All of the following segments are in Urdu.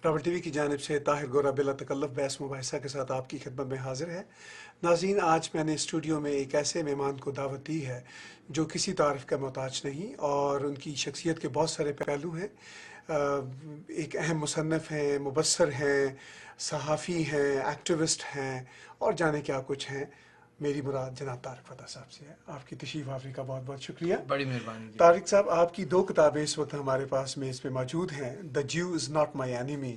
راول ٹی وی کی جانب سے طاہر گورا بلا تکلف بحث مباحثہ کے ساتھ آپ کی خدمت میں حاضر ہے۔ ناظرین، آج میں نے اسٹوڈیو میں ایک ایسے مہمان کو دعوت دی ہے جو کسی تعارف کا محتاج نہیں، اور ان کی شخصیت کے بہت سارے پہلو ہیں۔ ایک اہم مصنف ہیں، مبصر ہیں، صحافی ہیں، ایکٹیوسٹ ہیں، اور جانے کیا کچھ ہیں۔ میری مراد جناب طارق فتح صاحب سے ہے۔ آپ کی تشریف آوری کا بہت بہت شکریہ۔ بڑی مہربانی جی۔ طارق صاحب، آپ کی دو کتابیں اس وقت ہمارے پاس میز پہ موجود ہیں، the Jew is not my enemy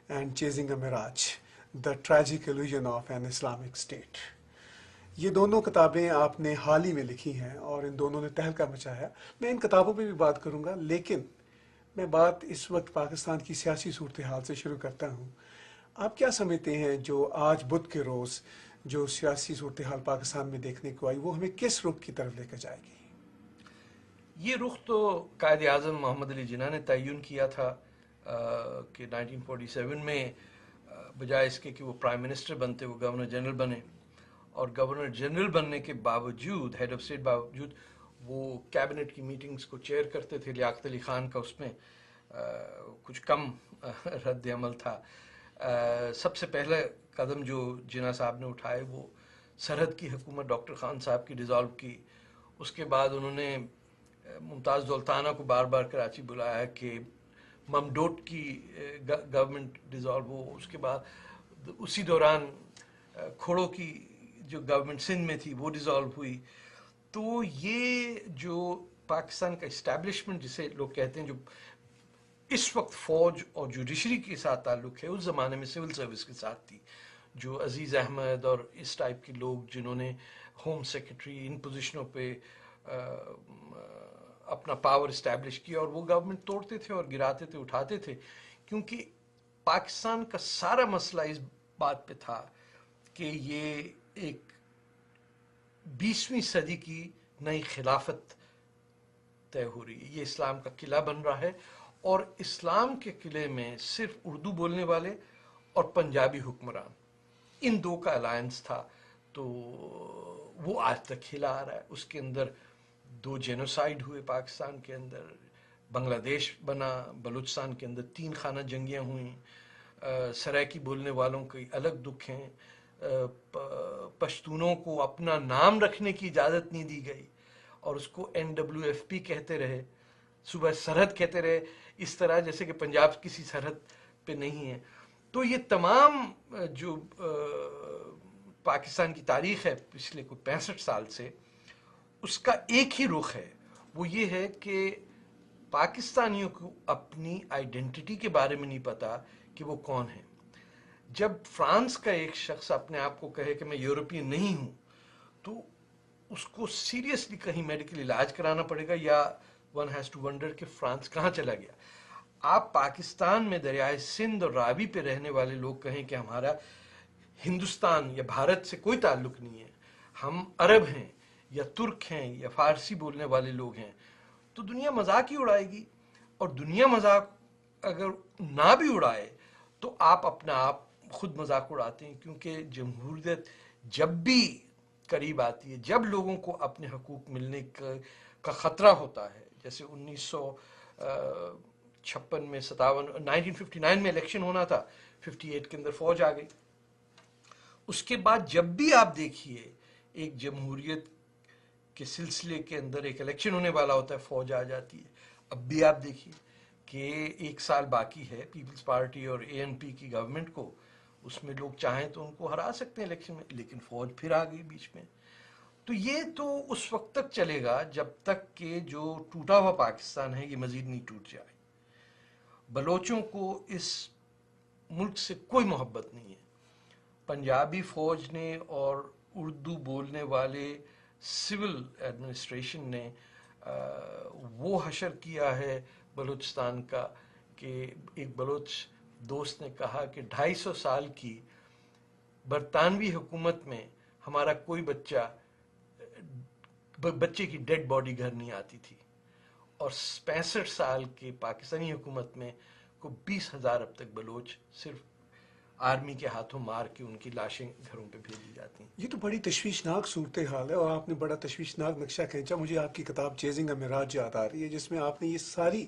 and chasing a mirage, the tragic illusion of an Islamic state. یہ دونوں کتابیں آپ نے حال ہی میں لکھی ہیں اور ان دونوں نے تہلکہ مچایا۔ میں ان کتابوں پہ بھی بات کروں گا، لیکن میں بات اس وقت پاکستان کی سیاسی صورتحال سے شروع کرتا ہوں۔ آپ کیا سمجھتے ہیں جو آج بدھ کے روز جو سیاسی صورتحال پاکستان میں دیکھنے کو آئی، وہ ہمیں کس رخ کی طرف لے کر جائے گی؟ یہ رخ تو قائد اعظم محمد علی جناح نے تعین کیا تھا کہ 1947 میں بجائے اس کے کہ وہ پرائم منسٹر بنتے، وہ گورنر جنرل بنے، اور گورنر جنرل بننے کے باوجود، ہیڈ آف اسٹیٹ باوجود، وہ کیبنٹ کی میٹنگز کو چیئر کرتے تھے۔ لیاقت علی خان کا اس میں کچھ کم رد عمل تھا۔ سب سے پہلا قدم جو جناح صاحب نے اٹھائے وہ سرحد کی حکومت ڈاکٹر خان صاحب کی ڈیزالو کی۔ اس کے بعد انہوں نے ممتاز دولتانہ کو بار بار کراچی بلایا کہ ممڈوٹ کی گورنمنٹ ڈیزالو ہو۔ اس کے بعد اسی دوران کھوڑوں کی جو گورنمنٹ سندھ میں تھی وہ ڈیزالو ہوئی۔ تو یہ جو پاکستان کا اسٹیبلشمنٹ جسے لوگ کہتے ہیں، جو اس وقت فوج اور جوڈیشری کے ساتھ تعلق ہے، اس زمانے میں سول سروس کے ساتھ تھی، جو عزیز احمد اور اس ٹائپ کے لوگ جنہوں نے ہوم سیکرٹری ان پوزیشنوں پہ اپنا پاور اسٹیبلش کیا، اور وہ گورنمنٹ توڑتے تھے اور گراتے تھے، اٹھاتے تھے، کیونکہ پاکستان کا سارا مسئلہ اس بات پہ تھا کہ یہ ایک 20ویں صدی کی نئی خلافت طے ہو رہی ہے، یہ اسلام کا قلعہ بن رہا ہے، اور اسلام کے قلعے میں صرف اردو بولنے والے اور پنجابی حکمران، ان دو کا الائنس تھا۔ تو وہ آج تک کھلا آ رہا ہے۔ اس کے اندر 2 جینوسائیڈ ہوئے پاکستان کے اندر، بنگلہ دیش بنا، بلوچستان کے اندر 3 خانہ جنگیاں ہوئیں، سرائکی بولنے والوں کی الگ دکھ ہیں، پشتونوں کو اپنا نام رکھنے کی اجازت نہیں دی گئی، اور اس کو NWFP کہتے رہے، صوبہ سرحد کہتے رہے، اس طرح جیسے کہ پنجاب کسی سرحد پہ نہیں ہے۔ تو یہ تمام جو پاکستان کی تاریخ ہے پچھلے کوئی 65 سال سے، اس کا ایک ہی رخ ہے، وہ یہ ہے کہ پاکستانیوں کو اپنی آئیڈینٹی کے بارے میں نہیں پتا کہ وہ کون ہے۔ جب فرانس کا ایک شخص اپنے آپ کو کہے کہ میں یورپین نہیں ہوں، تو اس کو سیریسلی کہیں میڈیکل علاج کرانا پڑے گا، یا ون ہیز ٹو ونڈر کہ فرانس کہاں چلا گیا۔ آپ پاکستان میں دریائے سندھ اور راوی پہ رہنے والے لوگ کہیں کہ ہمارا ہندوستان یا بھارت سے کوئی تعلق نہیں ہے، ہم عرب ہیں یا ترک ہیں یا فارسی بولنے والے لوگ ہیں، تو دنیا مذاق ہی اڑائے گی۔ اور دنیا مذاق اگر نہ بھی اڑائے تو آپ اپنا آپ خود مذاق اڑاتے ہیں، کیونکہ جمہوریت جب بھی قریب آتی ہے، جب لوگوں کو اپنے حقوق ملنے کا خطرہ ہوتا ہے، جیسے 1956 میں 1959 میں الیکشن ہونا تھا، 58 کے اندر فوج آ گئی۔ اس کے بعد جب بھی آپ دیکھیے ایک جمہوریت کے سلسلے کے اندر ایک الیکشن ہونے والا ہوتا ہے، فوج آ جاتی ہے۔ اب بھی آپ دیکھیے کہ 1 سال باقی ہے پیپلز پارٹی اور ANP کی گورنمنٹ کو، اس میں لوگ چاہیں تو ان کو ہرا سکتے ہیں الیکشن میں، لیکن فوج پھر آ گئی بیچ میں۔ تو یہ تو اس وقت تک چلے گا جب تک کہ جو ٹوٹا ہوا پاکستان ہے یہ مزید نہیں ٹوٹ جائے۔ بلوچوں کو اس ملک سے کوئی محبت نہیں ہے۔ پنجابی فوج نے اور اردو بولنے والے سول ایڈمنسٹریشن نے وہ حشر کیا ہے بلوچستان کا کہ ایک بلوچ دوست نے کہا کہ 250 سال کی برطانوی حکومت میں ہمارا کوئی بچے کی ڈیڈ باڈی گھر نہیں آتی تھی، اور 65 سال کے پاکستانی حکومت میں کو 20,000 اب تک بلوچ صرف آرمی کے ہاتھوں مار کے ان کی لاشیں گھروں پہ بھیجی جاتی ہیں۔ یہ تو بڑی تشویشناک صورتحال ہے، اور آپ نے بڑا تشویشناک نقشہ کھینچا۔ مجھے آپ کی کتاب چیزنگ مراج یاد آ رہی ہے، جس میں آپ نے یہ ساری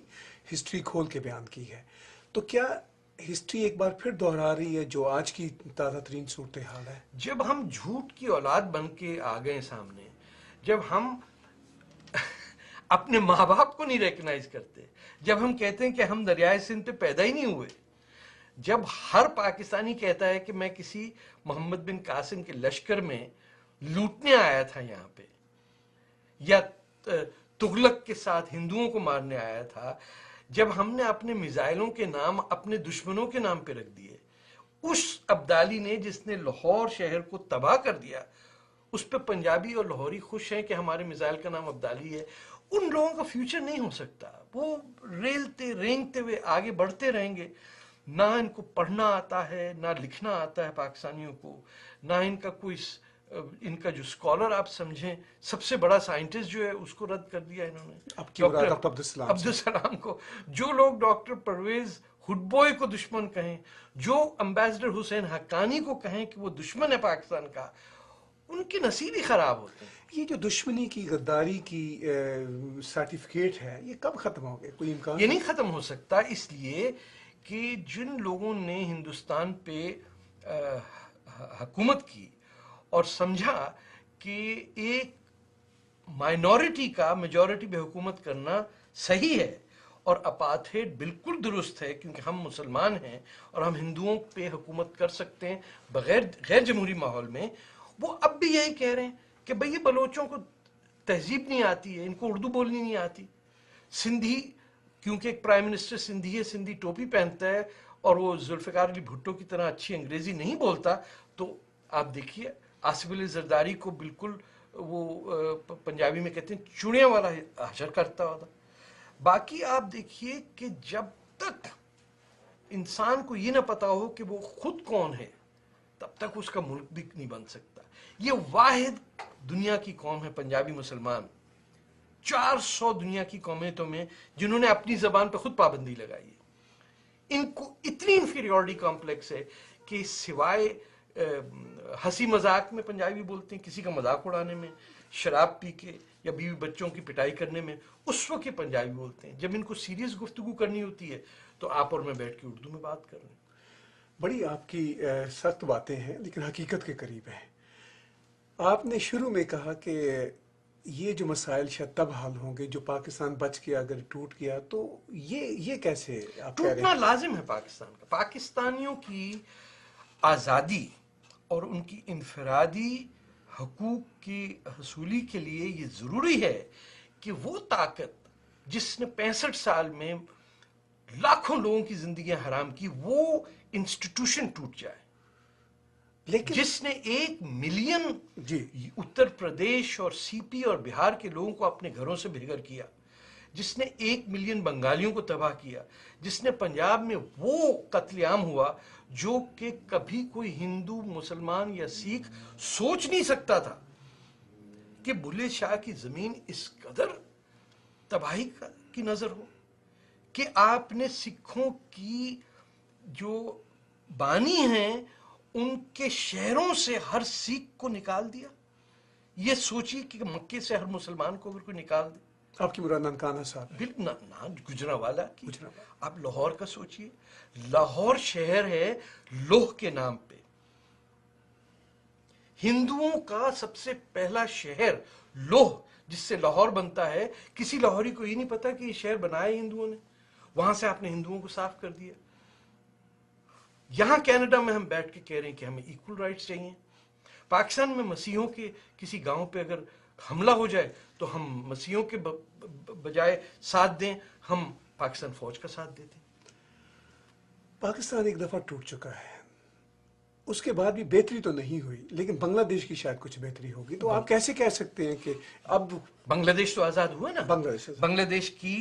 ہسٹری کھول کے بیان کی ہے۔ تو کیا ہسٹری ایک بار پھر دہرا رہی ہے جو آج کی تازہ ترین صورتحال ہے. جب ہم جھوٹ کی اولاد بن کے آ گئے سامنے، جب ہم اپنے ماں باپ کو نہیں ریکگنائز کرتے، جب ہم کہتے ہیں کہ ہم دریائے سندھ پہ پیدا ہی نہیں ہوئے، جب ہر پاکستانی کہتا ہے کہ میں کسی محمد بن قاسم کے لشکر میں لوٹنے آیا تھا یہاں پہ، یا تغلق کے ساتھ ہندوؤں کو مارنے آیا تھا، جب ہم نے اپنے میزائلوں کے نام اپنے دشمنوں کے نام پہ رکھ دیے، اس ابدالی نے جس نے لاہور شہر کو تباہ کر دیا، اس پہ پنجابی اور لاہوری خوش ہیں کہ ہمارے میزائل کا نام ابدالی ہے. ان لوگوں کا فیوچر نہیں ہو سکتا. وہ ریلتے رینگتے ہوئے آگے بڑھتے رہیں گے. نہ ان کو پڑھنا آتا ہے، نہ لکھنا آتا ہے پاکستانیوں کو، نہ ان کا کوئی ان کا جو اسکالر آپ سمجھیں سب سے بڑا سائنٹسٹ جو ہے اس کو رد کر دیا انہوں نے، اب کی مراد ڈاکٹر عبدالسلام عبدالسلام کو. جو لوگ ڈاکٹر پرویز ہڈ بوائے کو دشمن کہیں، جو امبیسڈر حسین حقانی کو کہیں کہ وہ دشمن ہے پاکستان کا، ان کے نصیب ہی خراب ہوتے ہیں. یہ جو دشمنی کی غداری کی سرٹیفکیٹ ہے یہ کب ختم ہو گئے؟ کوئی امکان؟ یہ نہیں ختم ہو سکتا، اس لیے کہ جن لوگوں نے ہندوستان پہ حکومت کی اور سمجھا کہ ایک مائنورٹی کا میجورٹی پہ حکومت کرنا صحیح ہے اور اپارتھیڈ بالکل درست ہے کیونکہ ہم مسلمان ہیں اور ہم ہندوؤں پہ حکومت کر سکتے ہیں بغیر غیر جمہوری ماحول میں، وہ اب بھی یہی کہہ رہے ہیں کہ بھئی یہ بلوچوں کو تہذیب نہیں آتی ہے، ان کو اردو بولنی نہیں آتی. سندھی، کیونکہ ایک پرائم منسٹر سندھی ہے، سندھی ٹوپی پہنتا ہے اور وہ ذوالفقار علی بھٹو کی طرح اچھی انگریزی نہیں بولتا، تو آپ دیکھیے آصف علی زرداری کو بالکل وہ پنجابی میں کہتے ہیں چوڑیاں والا حشر کرتا ہوتا. باقی آپ دیکھیے کہ جب تک انسان کو یہ نہ پتا ہو کہ وہ خود کون ہے تب تک اس کا ملک بھی نہیں بن سکتا. یہ واحد دنیا کی قوم ہے پنجابی مسلمان، 400 دنیا کی قومیتوں میں جنہوں نے اپنی زبان پہ خود پابندی لگائی ہے. ان کو اتنی انفیریورٹی کمپلیکس ہے کہ سوائے ہنسی مذاق میں پنجابی بولتے ہیں، کسی کا مذاق اڑانے میں، شراب پی کے یا بیوی بچوں کی پٹائی کرنے میں، اس وقت یہ پنجابی بولتے ہیں. جب ان کو سیریس گفتگو کرنی ہوتی ہے تو آپ اور میں بیٹھ کے اردو میں بات کر رہے ہیں. بڑی آپ کی سخت باتیں ہیں لیکن حقیقت کے قریب ہیں. آپ نے شروع میں کہا کہ یہ جو مسائل شاید تب حل ہوں گے جو پاکستان بچ گیا، اگر ٹوٹ گیا تو یہ کیسے آپ کہہ رہے ٹوٹنا ہیں؟ لازم ہے پاکستان کا. پاکستانیوں کی آزادی اور ان کی انفرادی حقوق کی حصولی کے لیے یہ ضروری ہے کہ وہ طاقت جس نے 65 سال میں لاکھوں لوگوں کی زندگیاں حرام کی، وہ انسٹیٹیوشن ٹوٹ جائے. لیکن جس نے 1 ملین جی اتر پردیش اور سی پی اور بہار کے لوگوں کو اپنے گھروں سے بے گھر کیا، جس نے 1 ملین بنگالیوں کو تباہ کیا، جس نے پنجاب میں وہ قتل عام ہوا جو کہ کبھی کوئی ہندو، مسلمان یا سکھ سوچ نہیں سکتا تھا کہ بلے شاہ کی زمین اس قدر تباہی کی نظر ہو کہ آپ نے سکھوں کی جو بانی ہیں ان کے شہروں سے ہر سکھ کو نکال دیا. یہ سوچیے کہ مکے سے ہر مسلمان کو اگر کوئی نکال دے. آپ کی مراد ننکانہ صاحب ہے؟ بالکل نہ گجرانوالہ کی. گجرانوالہ. آپ لاہور کا سوچیے، لاہور شہر ہے لوہ کے نام پہ. ہندوؤں کا سب سے پہلا شہر لوہ جس سے لاہور بنتا ہے، کسی لاہوری کو یہ نہیں پتا کہ یہ شہر بنایا ہندوؤں نے. وہاں سے آپ نے ہندوؤں کو صاف کر دیا. یہاں کینیڈا میں ہم بیٹھ کے کہہ رہے ہیں کہ ہمیں ایکول رائٹس چاہیے. پاکستان میں مسیحوں کے کسی گاؤں پہ اگر حملہ ہو جائے تو ہم مسیحوں کے بجائے ساتھ دیں، ہم پاکستان فوج کا ساتھ دیتے ہیں. پاکستان ایک دفعہ ٹوٹ چکا ہے، اس کے بعد بھی بہتری تو نہیں ہوئی، لیکن بنگلہ دیش کی شاید کچھ بہتری ہوگی. تو آپ کیسے کہہ سکتے ہیں کہ اب بنگلہ دیش تو آزاد ہوا نا؟ بنگلہ دیش بنگلہ دیش کی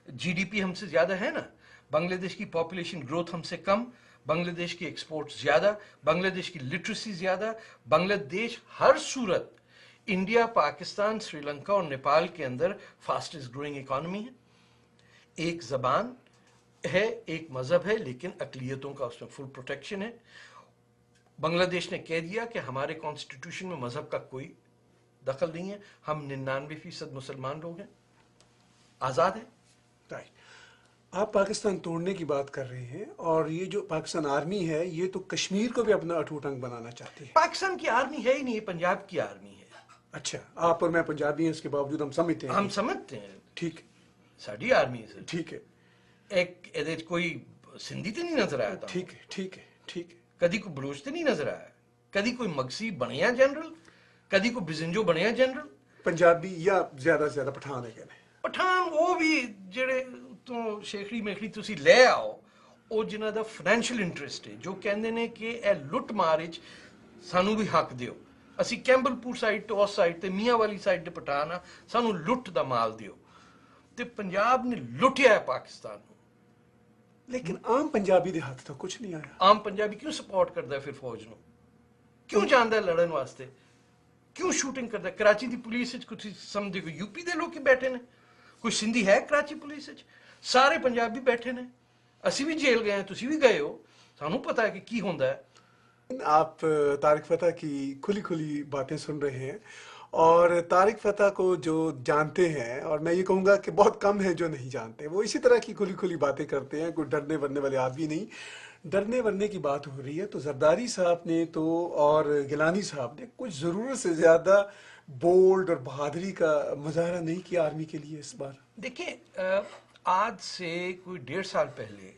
جی ڈی پی ہم سے زیادہ ہے نا، بنگلہ دیش کی پاپولیشن گروتھ ہم سے کم، بنگلہ دیش کی ایکسپورٹ زیادہ، بنگلہ دیش کی لٹریسی زیادہ. بنگلہ دیش ہر صورت انڈیا، پاکستان، سری لنکا اور نیپال کے اندر فاسٹسٹ گروئنگ اکانومی ہے. ایک زبان ہے، ایک مذہب ہے، لیکن اقلیتوں کا اس میں فل پروٹیکشن ہے. بنگلہ دیش نے کہہ دیا کہ ہمارے کانسٹیٹیوشن میں مذہب کا کوئی دخل نہیں ہے، ہم 99% مسلمان لوگ ہیں، آزاد ہیں. رائٹ. آپ پاکستان توڑنے کی بات کر رہے ہیں اور یہ جو پاکستان آرمی ہے یہ تو کشمیر کو بھی اپنا اٹوٹ انگ بنانا چاہتی ہے. پاکستان کی آرمی ہے ہی نہیں، یہ پنجاب کی آرمی ہے. اچھا، آپ اور میں پنجابی ہیں، اس کے باوجود ہم سمجھتے ہیں ہم سمجھتے ہیں ٹھیک ساری آرمی ہے. ٹھیک ہے ایک کوئی سندھی تو نہیں نظر آیا تھا، ٹھیک ہے ٹھیک ہے ٹھیک ہے. کدی کوئی بلوچ تو نہیں نظر آیا، کدی کوئی مگسی بنیا جنرل، کدی کوئی بزنجو بنیا جنرل. پنجابی یا زیادہ سے زیادہ پٹھان ہے کہنے. پٹھان وہ بھی جڑے تو شیخڑی میخڑی تسی لے آؤ، وہ جنہ دا فائنینشیل انٹرسٹ ہے، جو کہندے نے کہ اے لٹ مارچ سانو بھی حق دیو، اسی کیمبل پور سائڈ تو اس سائڈ تے میاں والی سائڈ تے پٹھان آ، سانو لٹ دا مال دیو. تے پنجاب نے لٹیا ہے پاکستان کو. لیکن عام پنجابی دے ہاتھ تو کچھ نہیں آیا. عام پنجابی کیوں سپورٹ کرتا ہے پھر فوج نو؟ کیوں جاندا ہے لڑن واسطے؟ کیوں شوٹنگ کرتا ہے؟ کراچی دی پولیس وچ کچھ سمجھے کوئی یو پی دے لوگ ہی بیٹھے نے، کوئی سندھی ہے کراچی پولیس وچ؟ سارے پنجابی بیٹھے نے. اسی بھی جیل گئے ہیں، تسی بھی گئے ہو، سانو پتہ ہے کہ کی ہوندا ہے. آپ طارق فتح کی کھلی کھلی باتیں سن رہے ہیں اور طارق فتح کو جو جانتے ہیں، اور میں یہ کہوں گا کہ بہت کم ہیں جو نہیں جانتے، وہ اسی طرح کی کھلی کھلی باتیں کرتے ہیں. کوئی ڈرنے ورنے والے آدمی نہیں. ڈرنے ورنے کی بات ہو رہی ہے تو زرداری صاحب نے تو اور گیلانی صاحب نے کچھ ضرورت سے زیادہ بولڈ اور بہادری کا مظاہرہ نہیں کیا آرمی کے لیے اس بار. دیکھیں، آج سے کوئی 1.5 سال پہلے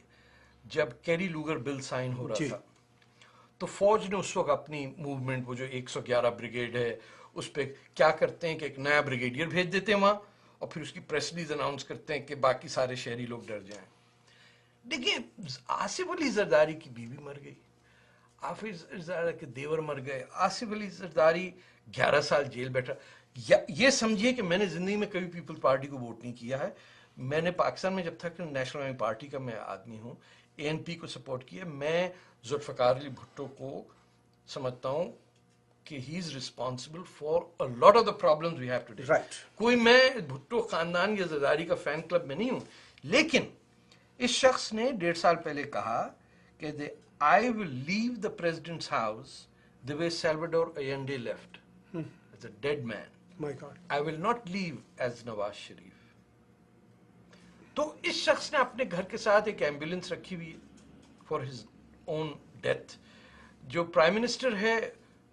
جب کیری لوگر بل سائن ہو رہا جی تھا تو فوج نے اس وقت اپنی موومنٹ، وہ جو 111 بریگیڈ ہے، اس پہ کیا کرتے ہیں کہ ایک نیا بریگیڈیئر بھیج دیتے ہیں وہاں، اور پھر اس کی پریس ریلیز اناؤنس کرتے ہیں کہ باقی سارے شہری لوگ ڈر جائیں. دیکھیں، آصف علی زرداری کی بیوی مر گئی، آصف علی زرداری کے دیور مر گئے، آصف علی زرداری 11 سال جیل بیٹھا. یہ سمجھیے کہ میں نے زندگی میں کبھی پیپل پارٹی کو ووٹ نہیں کیا ہے. میں نے پاکستان میں جب تک نیشنل عوامی پارٹی کا میں آدمی ہوں، اے این پی کو سپورٹ کیا. میں ذوالفقار علی بھٹو کو سمجھتا ہوں کہ he is responsible for a lot of the problems we have today. Right. کوئی میں بھٹو خاندان یا زرداری کا فین کلب میں نہیں ہوں، لیکن اس شخص نے 1.5 سال پہلے کہا کہ I will leave the president's house the way Salvador Allende left, as a dead man. My God. I will not leave as Nawaz Sharif. تو اس شخص نے اپنے گھر کے ساتھ ایک ایمبولینس رکھی ہوئی فار ہز اون ڈیتھ. جو پرائم منسٹر ہے،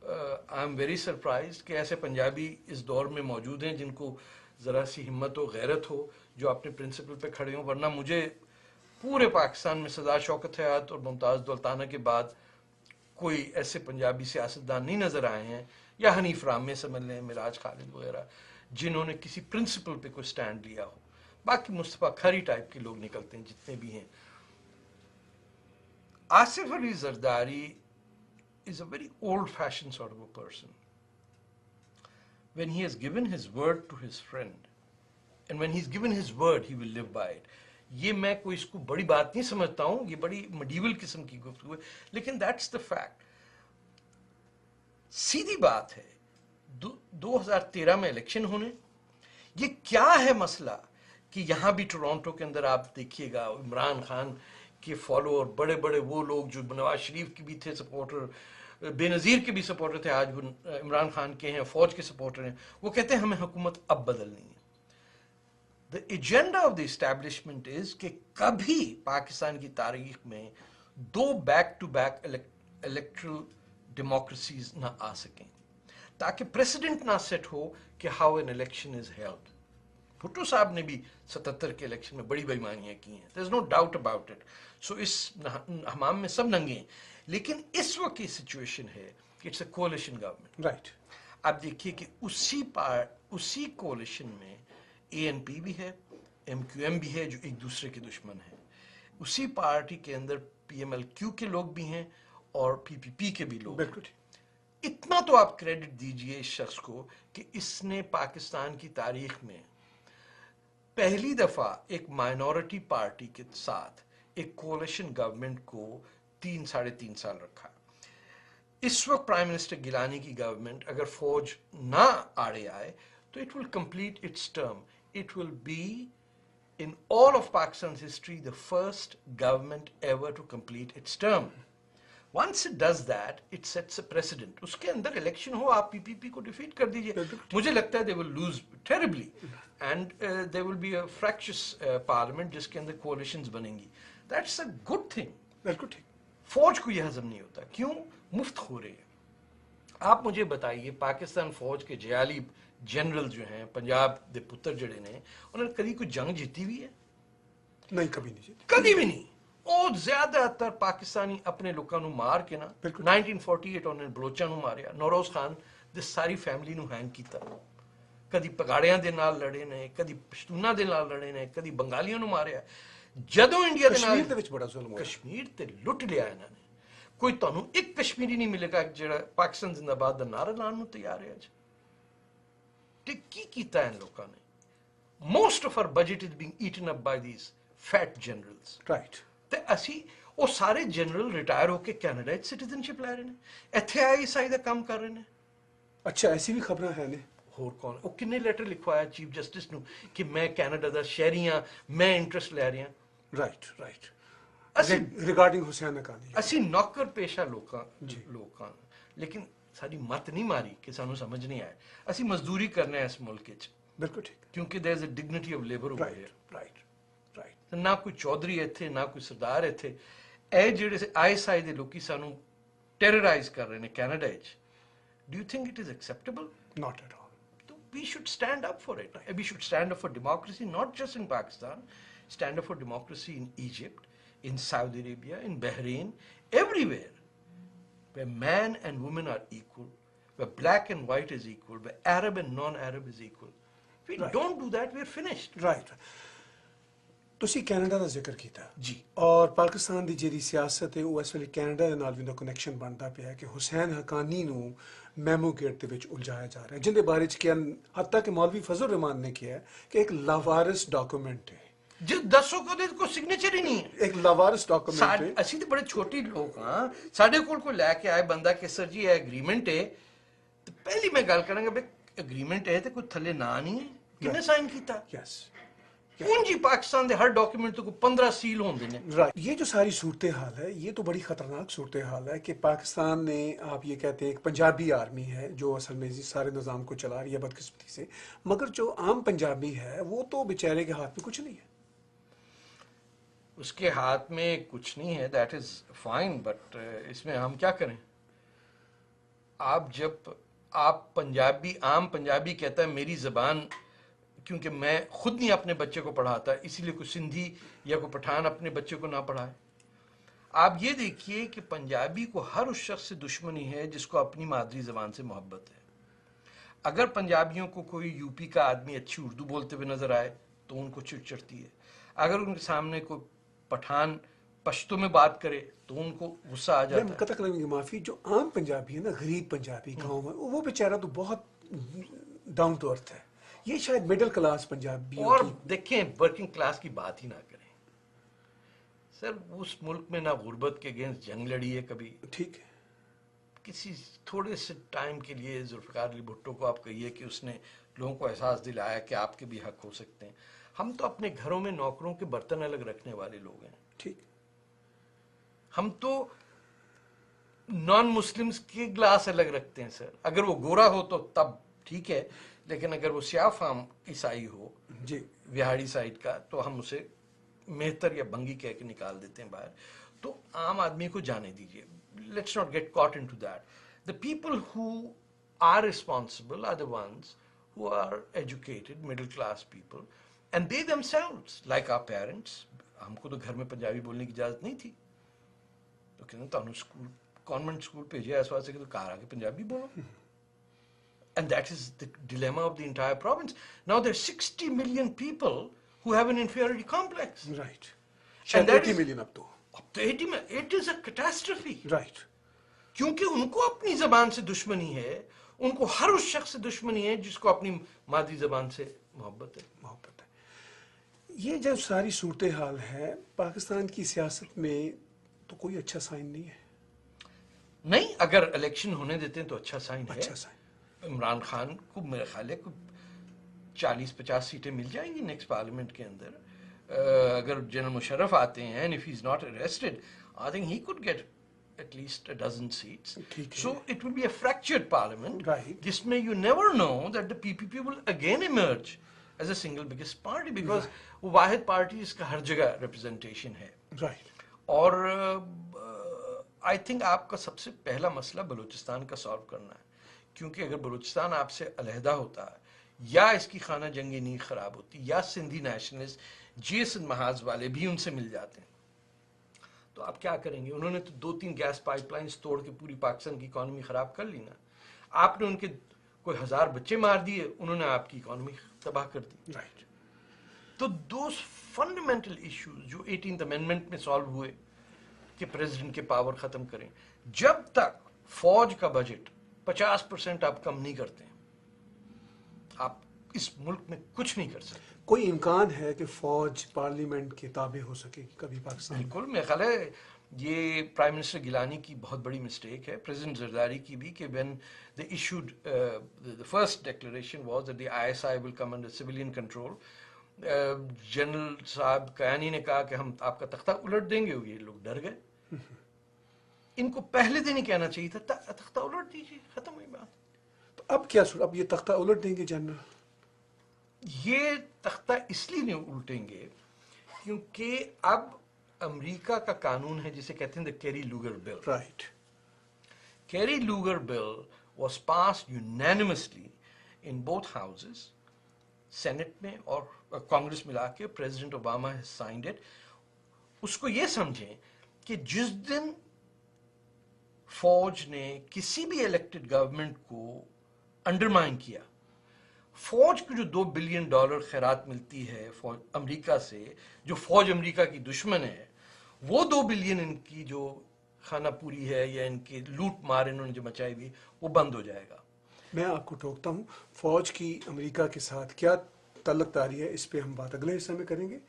آئی ایم ویری سرپرائز کہ ایسے پنجابی اس دور میں موجود ہیں جن کو ذرا سی ہمت و غیرت ہو، جو اپنے پرنسپل پہ کھڑے ہوں. ورنہ مجھے پورے پاکستان میں سردار شوکت حیات اور ممتاز دولتانہ کے بعد کوئی ایسے پنجابی سیاستدان نہیں نظر آئے ہیں، یا حنیف رامے سمجھ لیں، مراج خالد وغیرہ، جنہوں نے کسی پرنسپل پہ کوئی سٹینڈ لیا ہو. باقی مصطفیٰ کھری ٹائپ کے لوگ نکلتے ہیں جتنے بھی ہیں. Asif Ali Zardari is a very old fashioned sort of a person. When he has given his word to his friend, and when he's given his word, he will live by it. یہ میں کوئی اس کو بڑی بات نہیں سمجھتا ہوں، یہ بڑی مڈیول قسم کی گفتگو ہے، لیکن دیٹس دا فیکٹ. سیدھی بات ہے، 2013 میں الیکشن ہونے. یہ کیا ہے مسئلہ کہ یہاں بھی ٹورانٹو کے اندر آپ دیکھیے گا عمران خان کے فالوور بڑے بڑے وہ لوگ جو نواز شریف کی بھی تھے سپورٹر، بے نظیر کے بھی سپورٹر تھے، آج وہ عمران خان کے ہیں، فوج کے سپورٹر ہیں، وہ کہتے ہیں ہمیں حکومت اب بدلنی ہے. The agenda of the establishment is کہ کبھی پاکستان کی تاریخ میں 2 back to back electoral democracies نہ آ سکیں، تاکہ پریسیڈنٹ نہ سیٹ ہو کہ how an election is held. Bhutto صاحب نے بھی 77 کے الیکشن میں بڑی بےایمانیاں کی ہیں، there is no doubt about it. سو اس حمام میں سب ننگے ہیں. لیکن اس وقت کی سچویشن ہے کہ it's a coalition government. Right. آپ دیکھیے کہ اسی کولیشن میں اے این پی بھی ہے، ایم کیو ایم بھی ہے، جو ایک دوسرے کے دشمن ہیں. اسی پارٹی کے اندر پی ایم ایل کیو کے لوگ بھی ہیں اور پی پی پی کے بھی لوگ. بالکل. اتنا تو آپ کریڈٹ دیجئے اس شخص کو کہ اس نے پاکستان کی تاریخ میں پہلی دفعہ ایک مائنورٹی پارٹی کے ساتھ ایک کولیشن گورنمنٹ کو 3-3.5 سال رکھا. اس وقت پرائم منسٹر گیلانی کی گورنمنٹ اگر فوج نہ آڑے آئے تو it will complete its term. It will be in all of Pakistan's history the first government ever to complete its term. once it does that, it sets a precedent. اس کے اندر الیکشن ہو, آپ پی پی پی کو ڈیفیٹ کر دیجئے, مجھے لگتا ہے they will lose terribly and there will be a fractious parliament جس کے اندر coalitions بنیں گی. That's a good thing. بالکل ٹھیک. فوج کو یہ ہضم نہیں ہوتا. کیوں؟ مفت ہو رہے ہیں. آپ مجھے بتائیے, پاکستان فوج کے جیالی جنرل جو ہیں, پنجاب دے پتر جڑے نے, انہوں نے کبھی کوئی جنگ جیتی ہوئی ہے؟ نہیں, کبھی نہیں جیتی. کبھی بھی نہیں. اور زیادہ تر پاکستانی اپنے لوگوں نو مار کے نا, 1948 انہوں نے بلوچاں نو ماریا, نوروز خان دے ساری فیملی نو ہینگ کیتا, کدی پگاڑیاں دے نال لڑے نے, کدی پشتوناں دے نال لڑے نے, کدی بنگالیاں نو ماریا. جدوں انڈیا دے نال کشمیر دے وچ بڑا ظلم ہوا. کشمیر تے لٹ لیا انہوں نے. کوئی تانوں ایک کشمیری نہیں ملے گا جڑا پاکستان زندہ باد دا نعرہ لان نو تیار ہے اج. تے کی کیتا ہے ان لوکاں نے؟ Most of our budget is being eaten up by these fat generals. Right. تے اسی وہ سارے جنرل ریٹائر ہو کے کینیڈا سٹیزن شپ لے رہے ہیں, ایتھے آئی ایس آئی دا کام کر رہے ہیں. اچھا, ایسی بھی خبریں ہیں نے. اور کون, وہ کنے لیٹر لکھوایا چیف جسٹس نو کہ میں کینیڈا دا شہری ہاں, میں انٹرسٹ لے رہی ہوں. Right right. اسی ریگارڈنگ حسین حقانی. اسی نوکر پیشہ لوکاں لیکن ساری مت نہیں ماری کہ سانو سمجھ نہیں آئے. اسی مزدوری کرنا ہے اس ملک وچ. بالکل ٹھیک. کیونکہ there is a dignity of labour over here. Right right. نہ کوئی چودھری اتنے, نہ کوئی سردار اتنے. اے جڑے آئی ایس آئی دے لوکی سانو ٹیررائز کر رہے ہیں کینیڈا وچ. Do you think it is acceptable? Not at all. We should stand up for it. We should stand up for democracy, not just in Pakistan. Stand up for democracy in Egypt, in Saudi Arabia, in Bahrain, everywhere. Where man and woman are equal, where black and white is equal, where Arab and non-Arab is equal. If we don't do that, we're finished. Right. ਤੁਸੀਂ ਕੈਨੇਡਾ ਦਾ ਜ਼ਿਕਰ ਕੀਤਾ ਜੀ, ਔਰ ਪਾਕਿਸਤਾਨ ਦੀ ਜਿਹੜੀ ਸਿਆਸਤ ਹੈ ਉਹ ਇਸ ਵੇਲੇ ਕੈਨੇਡਾ ਦੇ ਨਾਲ ਵੀ ਦਾ ਕਨੈਕਸ਼ਨ ਬਣਦਾ ਪਿਆ ਕਿ ਹੁਸੈਨ ਹਕਾਨੀ ਨੂੰ ਮੈਮੋ ਗੇਟ ਦੇ ਵਿੱਚ ਉਲਝਾਇਆ ਜਾ ਰਿਹਾ ਹੈ, ਜਿਹਦੇ ਬਾਰੇ ਚ ਕਿ ਹੱਤਾ ਕਿ ਮੌਲਵੀ ਫਜ਼ਲ ਰਹਿਮਾਨ ਨੇ ਕਿਹਾ ਕਿ ਇੱਕ ਲਾਵਾਰਿਸ ਡਾਕੂਮੈਂਟ ہے. جو دسو کو سگنیچر ہی نہیں ہے. ایک لاوارس ڈاکومنٹ ہے. اسی تو بڑے چھوٹی لوگ ہاں, ساڈے کول کوئی لے کے آئے بندہ کہ سر جی یہ اگریمنٹ ہے, تو پہلی میں گل کروں گا بھائی اگریمنٹ ہے تو کوئی تھلے نا نہیں ہے, کنے سائن کیتا؟ یس. کون جی پاکستان دے ہر ڈاکیومنٹ تو کوئی 15 سیل ہوندے نے. رائٹ. یہ جو ساری صورتحال ہے یہ تو بڑی خطرناک صورتحال ہے کہ پاکستان نے, آپ یہ کہتے ہیں ایک پنجابی آرمی ہے جو اصل میں سارے نظام کو چلا رہی ہے بدقسمتی سے, مگر جو عام پنجابی ہے وہ تو بیچارے کے ہاتھ میں کچھ نہیں ہے. اس کے ہاتھ میں کچھ نہیں ہے, دیٹ از فائن, بٹ اس میں ہم کیا کریں؟ آپ پنجابی, عام پنجابی کہتا ہے میری زبان, کیونکہ میں خود نہیں اپنے بچے کو پڑھاتا اسی لیے کوئی سندھی یا کوئی پٹھان اپنے بچے کو نہ پڑھائے. آپ یہ دیکھیے کہ پنجابی کو ہر اس شخص سے دشمنی ہے جس کو اپنی مادری زبان سے محبت ہے. اگر پنجابیوں کو کوئی یو پی کا آدمی اچھی اردو بولتے ہوئے نظر آئے تو ان کو چڑ چڑھتی ہے. اگر ان کے سامنے کوئی پٹھان پشتو میں بات کرے تو ان کو غصہ آ جاتا ہے. قطع کلام کی معافی, جو عام پنجابی ہے نا, غریب پنجابی گاؤں میں, وہ بیچارہ تو بہت ڈاؤن ٹو ارتھ ہے. یہ شاید مڈل کلاس پنجابی. اور دیکھیں ورکنگ کلاس کی بات ہی نہ کریں سر. اس ملک میں نہ غربت کے اگینسٹ جنگ لڑی ہے کبھی. ٹھیک ہے. کسی تھوڑے سے ٹائم کے لیے ذوالفقار علی بھٹو کو آپ کہیے کہ اس نے لوگوں کو احساس دلایا کہ آپ کے بھی حق ہو سکتے ہیں. ہم تو اپنے گھروں میں نوکروں کے برتن الگ رکھنے والے لوگ ہیں. ٹھیک. ہم تو نان مسلمز کے گلاس الگ رکھتے ہیں سر. اگر وہ گورا ہو تو تب ٹھیک ہے, لیکن اگر وہ سیاہ فام عیسائی ہو جی وہاڑی سائڈ کا تو ہم اسے مہتر یا بنگی کہہ کے نکال دیتے ہیں باہر. تو عام آدمی کو جانے دیجیے. Let's not get caught into that. The people who are responsible are the ones who are educated middle class people, and they themselves like our parents. ہم کو تو گھر میں پنجابی بولنے کی اجازت نہیں تھی, تو کہتے ہیں تمہیں اسکول کانوینٹ اسکول بھیجا اس واسطے کہ تو کار آ کے پنجابی بولو. And that is the dilemma of the entire province. Now there are 60 million people who have an inferiority complex. Right. شاید 80 ملین اب تو. Up to 80 million. It is a catastrophe. Right. کیونکہ ان کو اپنی زبان سے دشمنی ہے, ان کو ہر اس شخص سے دشمنی ہے جس کو اپنی مادری زبان سے محبت ہے. محبت ہے. یہ جو ساری صورتحال ہے پاکستان کی سیاست میں تو کوئی اچھا سائن نہیں ہے. نہیں, اگر الیکشن ہونے دیتے ہیں تو اچھا سائن ہے. اچھا سائن. عمران خان کو میرے خیال ہے 40-50 سیٹیں مل جائیں گی نیکسٹ پارلیمنٹ کے اندر. اگر جنرل مشرف آتے ہیں, and if he's not arrested, I think he could get at least a dozen seats. ٹھیک ہے. So it will be a fractured parliament. Right. جس میں you never know that the PPP will again emerge as a single biggest party because وہ واحد پارٹی اس کا ہر جگہ representation ہے. رائٹ. اور آئی تھنک آپ کا سب سے پہلا مسئلہ بلوچستان کا سالو کرنا ہے کیونکہ اگر بلوچستان آپ سے علیحدہ ہوتا ہے یا اس کی خانہ جنگی نیند خراب ہوتی یا سندھی نیشنلسٹ جی ایس محاذ والے بھی ان سے مل جاتے ہیں تو آپ کیا کریں گے. انہوں نے تو 2-3 گیس پائپ لائنز توڑ کے پوری پاکستان کی اکانومی خراب کر لی نا. آپ نے ان کے کوئی 1000 بچے مار دیے, انہوں نے آپ کی اکانومی تباہ کر دی. رائٹ. تو دوز فنڈامنٹل ایشوز جو 18th امینڈمنٹ میں سالو ہوئے کہ پریزیڈنٹ کے پاور ختم کریں, جب تک فوج کا بجٹ 50% آپ کم نہیں کرتے ہیں آپ اس ملک میں کچھ نہیں کر سکتے. کوئی امکان ہے کہ فوج پارلیمنٹ کے تابع ہو سکے کبھی پاکستان؟ بالکل, میرا خیال ہے یہ پرائم منسٹر گیلانی کی بہت بڑی مسٹیک ہے, پریزیڈنٹ زرداری کی بھی, کہ when they issued the first declaration was that the ISI will come under civilian control. General صاحب کیانی نے کہا کہ ہم آپ کا تختہ الٹ دیں گے, یہ لوگ ڈر گئے. ان کو پہلے دن ہی کہنا چاہیے تھا تختہ الٹ دیجیے, ختم ہوئی بات. تو اب کیا اب یہ تختہ الٹ دیں گے جنرل؟ یہ تختہ اس لیے نہیں الٹیں گے کیونکہ اب امریکہ کا قانون ہے جسے کہتے ہیں the Kerry Lugar bill. Right. Kerry Lugar bill was passed unanimously in both houses, senate میں اور کانگریس ملا کے. President Obama has signed it. اس کو یہ سمجھیں کہ جس دن فوج نے کسی بھی الیکٹڈ گورنمنٹ کو انڈرمائن کیا, فوج کو جو $2 بلین خیرات ملتی ہے فوج امریکہ سے, جو فوج امریکہ کی دشمن ہے, وہ 2 بلین ان کی جو خانہ پوری ہے یا ان کی لوٹ مار انہوں نے جو مچائی ہوئی وہ بند ہو جائے گا. میں آپ کو ٹوکتا ہوں, فوج کی امریکہ کے ساتھ کیا تعلق داری ہے اس پہ ہم بات اگلے حصے میں کریں گے.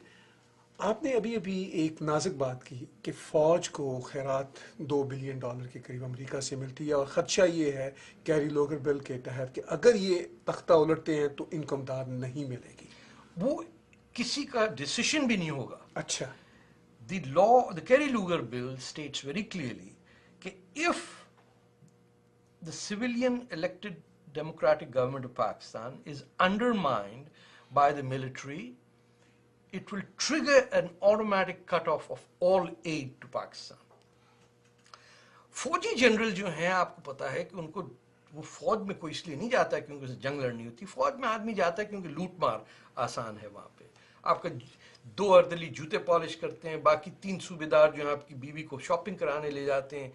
آپ نے ابھی ایک نازک بات کی کہ فوج کو خیرات $2 بلین کے قریب امریکہ سے ملتی ہے, اور خدشہ یہ ہے کیری لوگر بل کے تحت کہ اگر یہ تختہ الٹتے ہیں تو ان کو امداد نہیں ملے گی. وہ کسی کا ڈیسیشن بھی نہیں ہوگا. اچھا. The law, the Kerry Lugar bill states very clearly that if the civilian elected democratic government of Pakistan is undermined by the military, it will trigger an automatic cut-off of all aid to Pakistan. فوجی جنرل جو ہیں آپ کو پتا ہے کہ ان کو وہ فوج میں کوئی اس لیے نہیں جاتا ہے کیونکہ اسے جنگ لڑنی ہوتی. فوج میں آدمی جاتا ہے کیونکہ لوٹ مار آسان ہے وہاں پہ. آپ کا 2 اردلی جوتے پالش کرتے ہیں, باقی 3 صوبیدار جو ہیں آپ کی بیوی کو شاپنگ کرانے لے جاتے ہیں,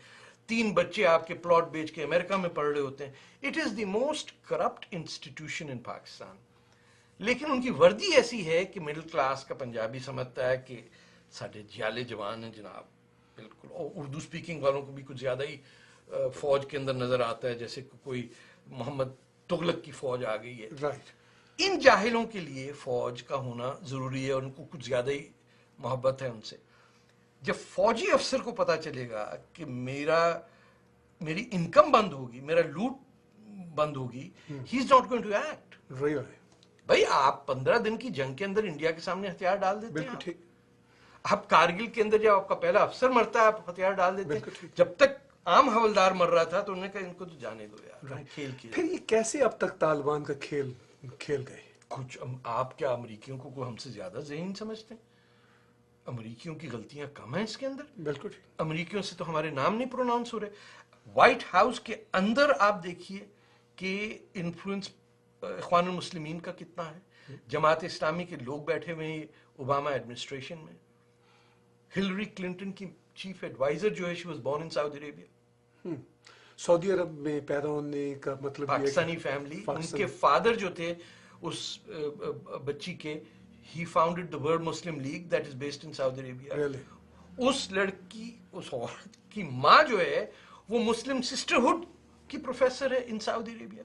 3 بچے آپ کے پلاٹ بیچ کے امریکہ میں پڑھ رہے ہوتے ہیں. It is the most corrupt institution in Pakistan. لیکن ان کی وردی ایسی ہے کہ مڈل کلاس کا پنجابی سمجھتا ہے کہ ساڈے جیالے جوان ہیں جناب. بالکل. اور اردو سپیکنگ والوں کو بھی کچھ زیادہ ہی فوج کے اندر نظر آتا ہے جیسے کوئی محمد تغلق کی فوج آ گئی ہے. رائٹ. ان جاہلوں کے لیے فوج کا ہونا ضروری ہے, اور ان کو کچھ زیادہ ہی محبت ہے ان سے. جب فوجی افسر کو پتا چلے گا کہ میری انکم بند ہوگی, میرا لوٹ بند ہوگی, he is not going to act. بھائی آپ 15 دن کی جنگ کے اندر انڈیا کے سامنے ہتھیار ڈال دیتے ہیں. بالکل ٹھیک. آپ کارگل کے اندر جب آپ کا پہلا افسر مرتا ہے آپ ہتھیار ڈال دیتے ہیں. جب تک عام حوالدار مر رہا تھا تو انہوں نے کہا ان کو تو جانے دو یار, کھیل کھیل. پھر یہ کیسے اب تک طالبان کا کھیل گئے؟ کچھ آپ کیا امریکیوں کو کوئی ہم سے زیادہ ذہین سمجھتے ہیں؟ امریکیوں کی غلطیاں کم ہیں اس کے اندر. بالکل. امریکیوں سے تو ہمارے نام نہیں پروناؤنس ہو رہے. وائٹ ہاؤس کے اندر آپ دیکھیے کہ انفلوئنس اخوان المسلمین کا کتنا ہے. جماعت اسلامی کے لوگ بیٹھے ہوئے ہیں اوباما ایڈمنسٹریشن میں. ہلری کلنٹن کی چیف ایڈوائزر جو ہے, شی واز بورن ان سعودی عربیہ. سعودی عرب میں پیدا ہونے کا مطلب پاکستانی فیملی. ان کے فادر جو تھے اس بچی کے, he founded the World Muslim League that is based in Saudi Arabia. Really? اس لڑکی, اس عورت کی ماں جو ہے وہ مسلم سسٹرہڈ کی پروفیسر ہے ان سعودی عربیہ.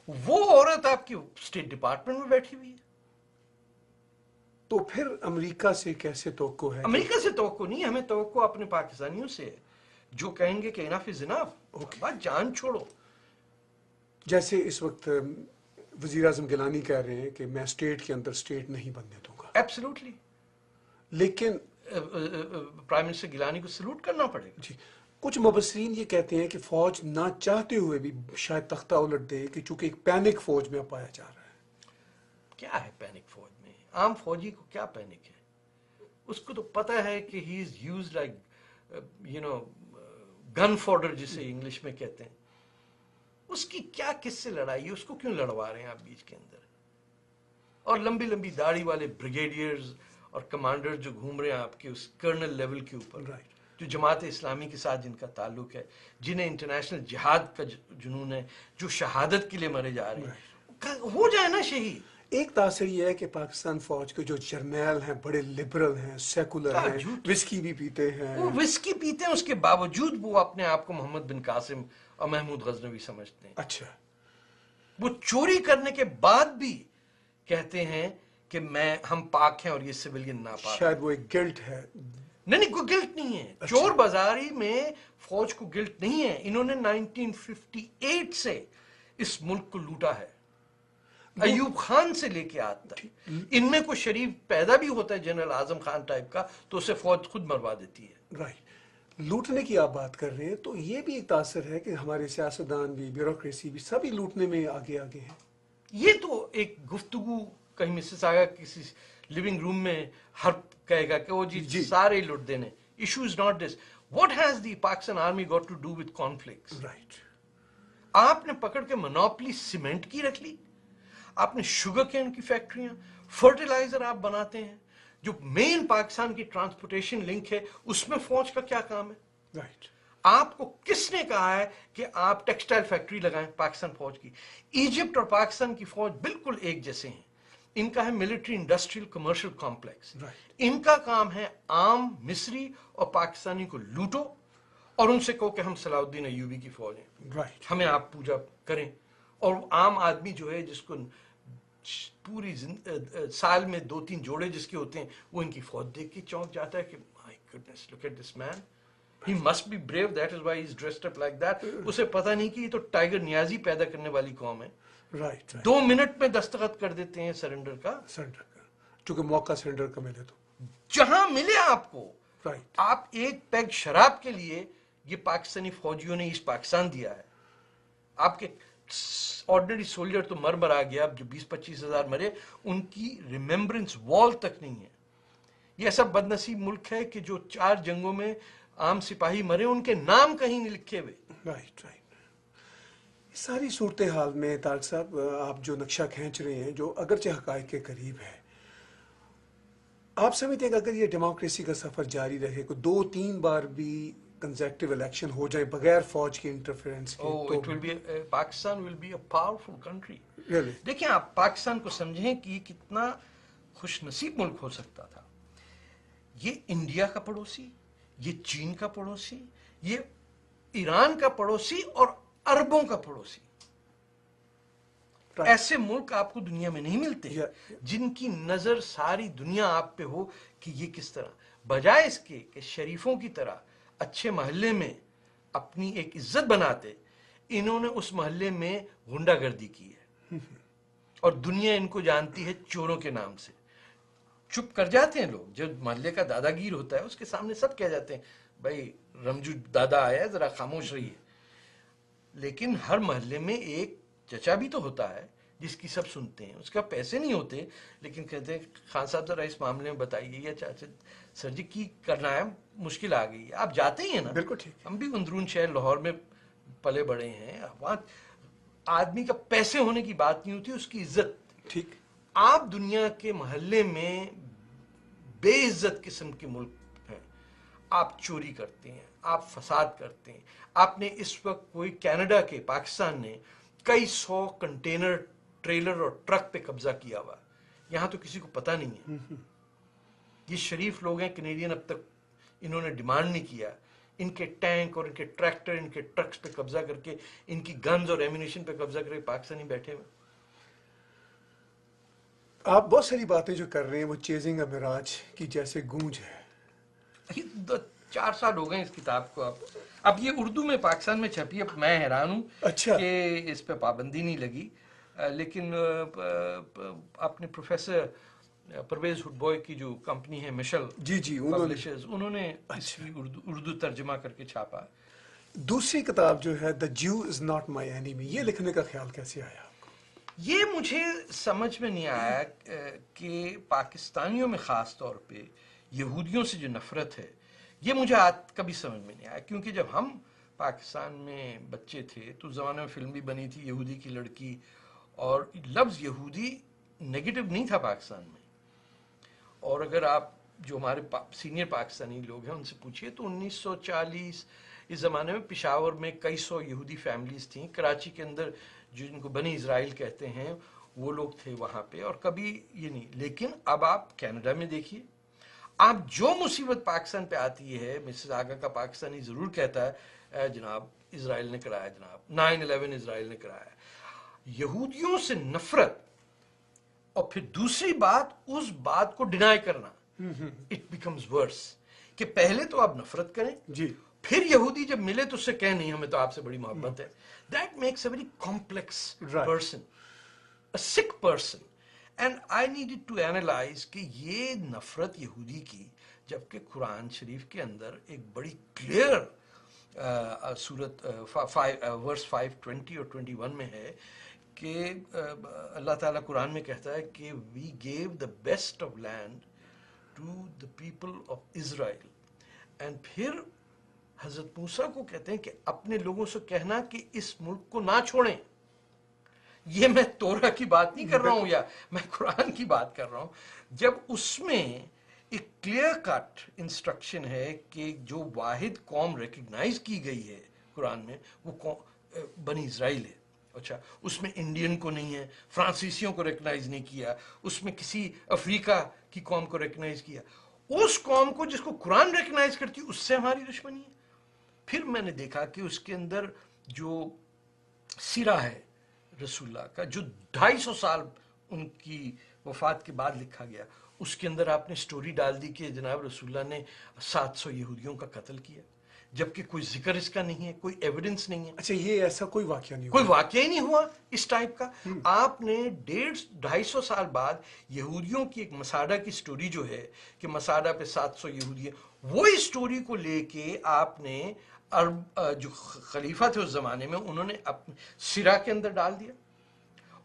وہ عورت آپ کی اسٹیٹ ڈپارٹمنٹ میں بیٹھی ہوئی ہے. تو پھر امریکہ سے کیسے توقع ہے؟ امریکہ سے توقع نہیں, ہمیں توقع اپنے پاکستانیوں سے ہے جو کہیں گے کہ انف از انف, بات جان چھوڑو. جیسے اس وقت وزیر اعظم گیلانی کہہ رہے ہیں کہ میں اسٹیٹ کے اندر اسٹیٹ نہیں بننے دوں گا. ایبسلیوٹلی. لیکن پرائم منسٹر گیلانی کو سلوٹ کرنا پڑے گا. جی, کچھ مبصرین یہ کہتے ہیں کہ فوج نہ چاہتے ہوئے بھی شاید تختہ الٹ دے کہ چونکہ ایک پینک فوج میں پایا جا رہا ہے. کیا ہے پینک فوج میں؟ عام فوجی کو کیا پینک ہے؟ اس کو تو پتا ہے کہ he is use like gun fodder جسے انگلش میں کہتے ہیں. اس کی کیا کس سے لڑائی ہے؟ اس کو کیوں لڑوا رہے ہیں آپ بیچ کے اندر؟ اور لمبی لمبی داڑھی والے بریگیڈیئرز اور کمانڈر جو گھوم رہے ہیں آپ کے اس کرنل لیول کے اوپر، جو جماعت اسلامی کے ساتھ جن کا تعلق ہے، جنہیں انٹرنیشنل جہاد کا جنون ہے، جو شہادت کے لیے مرے جا رہے ہیں، ہو جائے نا شہید. ایک تاثر یہ ہے کہ پاکستان فوج کے جو جرنیل ہیں بڑے لبرل ہیں، سیکولر ہیں، وسکی بھی پیتے ہیں. وہ وسکی پیتے ہیں، اس کے باوجود وہ اپنے آپ کو محمد بن قاسم اور محمود غزنوی سمجھتے ہیں. اچھا. وہ چوری کرنے کے بعد بھی کہتے ہیں کہ ہم پاک ہیں اور یہ سویلین ناپاک. شاید وہ ایک گلٹ ہے. نہیں کوئی گلٹ نہیں ہے. چور بازاری میں فوج کو گلٹ نہیں ہے. انہوں نے 1958 سے اس ملک کو لوٹا ہے، ایوب خان سے لے کے آج تک. ان میں کوئی شریف پیدا بھی ہوتا ہے جنرل اعظم خان ٹائپ کا تو اسے فوج خود مروا دیتی ہے. رائٹ. لوٹنے کی آپ بات کر رہے ہیں تو یہ بھی ایک تاثر ہے کہ ہمارے سیاستدان بھی، بیوروکریسی بھی، سبھی لوٹنے میں آگے آگے ہیں. یہ تو ایک گفتگو کہیں مسیساگا کسی لیونگ روم میں ہر کہے گا کہ وہ جی سارے لوٹ دینے. Issue is not this. What has the Pakistan army got to do with conflicts? Right. آپ نے پکڑ کے منوپلی سیمنٹ کی رکھ لی. آپ نے شوگر کین کی فیکٹریاں، فرٹیلائزر آپ بناتے ہیں. جو مین پاکستان کی ٹرانسپورٹیشن لنک ہے اس میں فوج کا کیا کام ہے؟ رائٹ. آپ کو کس نے کہا ہے کہ آپ ٹیکسٹائل فیکٹری لگائیں پاکستان فوج کی؟ ایجپٹ اور پاکستان کی فوج بالکل ایک جیسے ہیں. ان کا ہے ملٹری انڈسٹریل کمرشل کمپلیکس. ان کا کام ہے عام مصری اور پاکستانی کو لوٹو اور ان سے کہو کہ ہم صلاح الدین ایوبی کی فوج ہیں، ہمیں آپ پوجا کریں. اور عام آدمی جو ہے جس کو پوری سال میں 2-3 جوڑے جس کے ہوتے ہیں، وہ ان کی فوج دیکھ کے چونک جاتا ہے کہ my goodness look at this man, he must be brave, that is why he is dressed up like that. اسے پتہ نہیں کہ یہ تو ٹائیگر نیازی پیدا کرنے والی قوم ہے. رائٹ. 2 منٹ میں دستخط کر دیتے ہیں سرنڈر کا. چونکہ موقع سرنڈر کا ملے تو جہاں ملے آپ کو. رائٹ. آپ ایک پیگ شراب کے لیے یہ پاکستانی فوجیوں نے ایسٹ پاکستان دیا ہے. آپ کے آرڈنری سولجر تو مر آ گیا، اب جو 20-25 ہزار مرے ان کی ریممبرنس وال تک نہیں ہے. یہ ایسا بد نصیب ملک ہے کہ جو 4 جنگوں میں عام سپاہی مرے ان کے نام کہیں نہیں لکھے ہوئے. رائٹ. اس ساری صورتحال میں طارق صاحب آپ جو نقشہ کھینچ رہے ہیں جو اگرچہ حقائق کے قریب ہے، آپ سمجھتے ہیں کہ اگر یہ ڈیموکریسی کا سفر جاری رہے کہ 2-3 بار بھی کنزیکٹیو الیکشن ہو جائے بغیر فوج کی انٹرفیرنس کے، Pakistan will be a powerful country. Really? دیکھیں آپ پاکستان کو سمجھیں کہ یہ کتنا خوش نصیب ملک ہو سکتا تھا. یہ انڈیا کا پڑوسی، یہ چین کا پڑوسی، یہ ایران کا پڑوسی اور عربوں کا پڑوسی. ایسے ملک آپ کو دنیا میں نہیں ملتے جن کی نظر ساری دنیا آپ پہ ہو کہ یہ کس طرح، بجائے اس کے کہ شریفوں کی طرح اچھے محلے میں اپنی ایک عزت بناتے، انہوں نے اس محلے میں غنڈہ گردی کی ہے اور دنیا ان کو جانتی ہے چوروں کے نام سے. چپ کر جاتے ہیں لوگ. جو محلے کا دادا گیر ہوتا ہے اس کے سامنے سب کہہ جاتے ہیں بھائی رمجو دادا آیا ہے ذرا خاموش رہیے. لیکن ہر محلے میں ایک چچا بھی تو ہوتا ہے جس کی سب سنتے ہیں. اس کا پیسے نہیں ہوتے لیکن کہتے ہیں خان صاحب ذرا اس معاملے میں بتائیے، یا چاچا سر جی کی کرنا ہے، مشکل آ گئی ہے. آپ جاتے ہی ہیں نا. بالکل ٹھیک. ہم بھی اندرون شہر لاہور میں پلے بڑے ہیں. وہاں آدمی کا پیسے ہونے کی بات نہیں ہوتی، اس کی عزت. ٹھیک. آپ دنیا کے محلے میں بے عزت قسم کے ملک ہیں. آپ چوری کرتے ہیں، آپ فساد کرتے ہیں. آپ نے اس وقت کوئی کینیڈا کے پاکستان نے کئی 100 کنٹینر، ٹریلر اور ٹرک پہ قبضہ کیا ہوا. یہاں تو کسی کو پتہ نہیں ہے. یہ شریف لوگ ہیں کینیڈین، اب تک انہوں نے ڈیمانڈ نہیں کیا. ان کے ٹینک اور ان کے ٹریکٹر، ان کے ٹرکس پہ قبضہ کر کے، ان کی گنز اور ایمونیشن پہ قبضہ کر کے پاکستانی بیٹھے ہوئے. آپ بہت ساری باتیں جو کر رہے ہیں وہ چیزنگ اے مراج کی جیسے گونج ہے. 4 سال ہو گئے اس کتاب کو. اب یہ اردو میں پاکستان میں چھپی. اب میں حیران ہوں کہ اس پہ پابندی نہیں لگی. لیکن اپنے پروفیسر پرویز ہڈ بوائے کی جو کمپنی ہے مشل جی پبلشرز، انہوں نے اس کی اردو ترجمہ کر کے چھاپا. دوسری کتاب جو ہے the Jew is not my enemy, یہ لکھنے کا خیال کیسے آیا آپ کو؟ یہ مجھے سمجھ میں نہیں آیا کہ پاکستانیوں میں خاص طور پہ یہودیوں سے جو نفرت ہے یہ مجھے آج کبھی سمجھ میں نہیں آیا، کیونکہ جب ہم پاکستان میں بچے تھے تو اس زمانے میں فلم بھی بنی تھی یہودی کی لڑکی، اور لفظ یہودی نگیٹو نہیں تھا پاکستان میں. اور اگر آپ جو ہمارے سینئر پاکستانی لوگ ہیں ان سے پوچھیے تو 1940 اس زمانے میں پشاور میں کئی سو یہودی فیملیز تھیں، کراچی کے اندر جن کو بنی اسرائیل کہتے ہیں وہ لوگ تھے وہاں پہ، اور کبھی یہ نہیں. لیکن اب آپ کینیڈا میں دیکھیے، آپ جو مصیبت پاکستان پہ آتی ہے، مسز آگا کا پاکستانی ضرور کہتا ہے جناب اسرائیل نے کرایا، جناب 9/11 اسرائیل نے کرایا. یہودیوں سے نفرت، اور پھر دوسری بات اس بات کو ڈینائی کرنا، اٹ بیکمز ورس، کہ پہلے تو آپ نفرت کریں جی، پھر یہودی جب ملے تو اس سے کہیں نہیں ہمیں تو آپ سے بڑی محبت ہے. That makes a very complex person, a sick person. And I needed to analyse کہ یہ نفرت یہودی کی، جبکہ قرآن شریف کے اندر ایک بڑی کلیئر صورت ورس 5:20 اور 21 میں ہے کہ اللہ تعالیٰ قرآن میں کہتا ہے کہ we gave the best of land to the people of Israel. And پھر حضرت موسیٰ کو کہتے ہیں کہ اپنے لوگوں سے کہنا کہ اس ملک کو نہ چھوڑیں. یہ میں تورا کی بات نہیں کر رہا ہوں یا میں قرآن کی بات کر رہا ہوں، جب اس میں ایک کلیئر کٹ انسٹرکشن ہے کہ جو واحد قوم ریکگنائز کی گئی ہے قرآن میں وہ بنی اسرائیل ہے. اچھا، اس میں انڈین کو نہیں ہے، فرانسیسیوں کو ریکگنائز نہیں کیا، اس میں کسی افریقہ کی قوم کو ریکگنائز کیا. اس قوم کو جس کو قرآن ریکگنائز کرتی اس سے ہماری دشمنی ہے. پھر میں نے دیکھا کہ اس کے اندر جو سیرہ ہے رسول اللہ کا، جو 250 سال ان کی وفات کے بعد لکھا گیا، اس کے اندر آپ نے سٹوری ڈال دی کہ جناب رسول اللہ نے 700 یہودیوں کا قتل کیا، جبکہ کوئی ذکر اس کا نہیں ہے، کوئی ایویڈنس نہیں ہے. اچھا، یہ ایسا کوئی واقعہ نہیں کوئی ہوا؟ واقعہ ہی نہیں ہوا اس ٹائپ کا. آپ نے 250 سال بعد یہودیوں کی ایک مساڈا کی سٹوری جو ہے کہ مساڈا پہ 700 یہودی ہیں، وہی سٹوری کو لے کے آپ نے جو خلیفہ تھے اس زمانے میں انہوں نے اپنے سیرہ کے اندر ڈال دیا،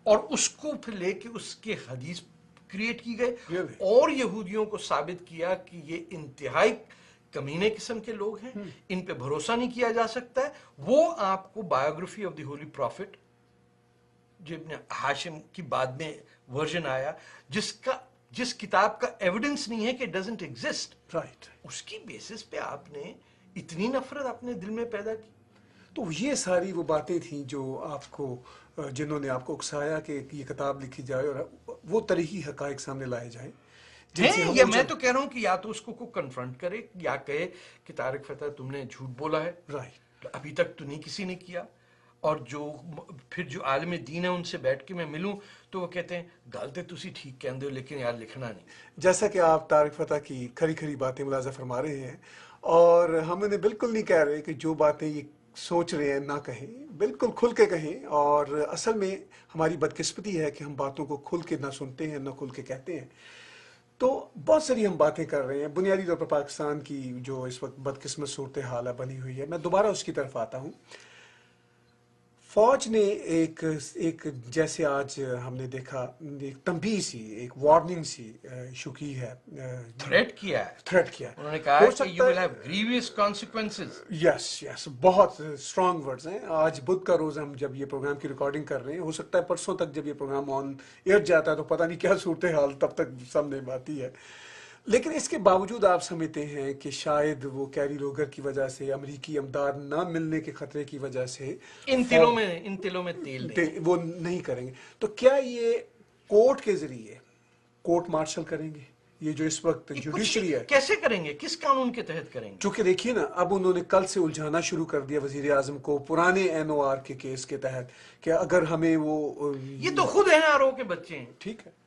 اور اس کو پھر لے کے اس کے حدیث کریٹ کی گئے، Really? اور یہودیوں کو ثابت کیا کہ یہ انتہائی کمینے قسم کے لوگ ہیں، ان پہ بھروسہ نہیں کیا جا سکتا ہے. وہ آپ کو biography of the holy prophet جو ابن ہاشم کی بعد میں ورژن آیا، جس کتاب کا ایویڈنس نہیں ہے کہ ڈزنٹ ایگزسٹ، رائٹ. اس کی بیسس پہ آپ نے اتنی نفرت اپنے دل میں پیدا کی. تو یہ ساری وہ باتیں تھیں جو آپ کو، جنہوں نے آپ کو اکسایا کہ یہ کتاب لکھی جائے اور وہ تاریخی حقائق سامنے لائے جائیں. یا میں تو کہہ رہا ہوں کہ یا تو اس کو کنفرنٹ کرے یا کہے کہ طارق فتح تم نے جھوٹ بولا ہے، رائٹ. ابھی تک تو نہیں کسی نے کیا. اور پھر جو عالم دین ہے ان سے بیٹھ کے میں ملوں تو وہ کہتے ہیں گالتے تسی ٹھیک کہندے ہو لیکن یار لکھنا نہیں. جیسا کہ آپ طارق فتح کی کھری کھری باتیں ملاحظہ فرما رہے ہیں، اور ہم انہیں بالکل نہیں کہہ رہے کہ جو باتیں یہ سوچ رہے ہیں نہ کہیں، بالکل کھل کے کہیں. اور اصل میں ہماری بدقسمتی ہے کہ ہم باتوں کو کھل کے نہ سنتے ہیں نہ کھل کے کہتے ہیں. تو بہت ساری ہم باتیں کر رہے ہیں بنیادی طور پر پاکستان کی جو اس وقت بدقسمت صورتحال بنی ہوئی ہے. میں دوبارہ اس کی طرف آتا ہوں. فوج نے ایک جیسے آج ہم نے دیکھا ایک تنبیہ سی، ایک وارننگ سی ایشو کی ہے، تھریٹ کیا ہے. تھریٹ کیا ہے. انہوں نے کہا کہ you will have grievous consequences. یس، بہت اسٹرانگ ورڈز ہیں. آج بدھ کا روز ہم جب یہ پروگرام کی ریکارڈنگ کر رہے ہیں، ہو سکتا ہے پرسوں تک جب یہ پروگرام آن ایئر جاتا ہے تو پتہ نہیں کیا صورتحال تب تک سامنے آتی ہے. لیکن اس کے باوجود آپ سمجھتے ہیں کہ شاید وہ کیری روگر کی وجہ سے، امریکی امداد نہ ملنے کے خطرے کی وجہ سے ان تلوں میں تیل نہیں، وہ نہیں کریں گے. تو کیا یہ کورٹ کے ذریعے کورٹ مارشل کریں گے؟ یہ جو اس وقت جوڈیشری ہے کیسے کریں گے، کس قانون کے تحت کریں گے؟ چونکہ دیکھیے نا، اب انہوں نے کل سے الجھانا شروع کر دیا وزیر اعظم کو پرانے NOR کے کیس کے تحت کہ اگر ہمیں وہ، یہ تو خود NRO کے بچے ہیں، ٹھیک ہے،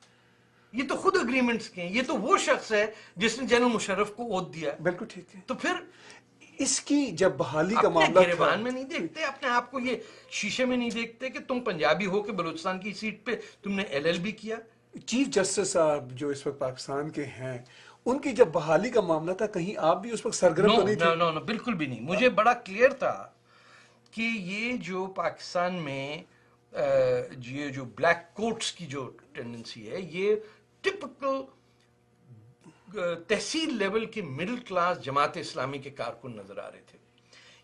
یہ تو خود اگریمنٹس کے ہیں. یہ تو وہ شخص ہے جس نے جنرل مشرف کو عہد دیا. بالکل ٹھیک ہے. تو پھر اس کی جب بحالی کا اپنے معاملہ تھا، گریبان میں نہیں دیکھتے، اپنے آپ کو یہ شیشے میں نہیں دیکھتے کہ تم پنجابی ہو کے بلوچستان کی سیٹ پہ تم نے LLB کیا. چیف جسٹس صاحب جو اس وقت پاکستان کے ہیں، ان کی جب بحالی کا معاملہ تھا، کہیں آپ بھی اس وقت سرگرم تو نہیں تھے؟ نو بالکل بھی نہیں. مجھے بڑا کلیئر تھا کہ یہ جو پاکستان میں یہ جو بلیک کوٹس کی جو ٹینڈنسی ہے یہ ٹپکل تحصیل لیول کے مڈل کلاس جماعت اسلامی کے کارکن نظر آ رہے تھے.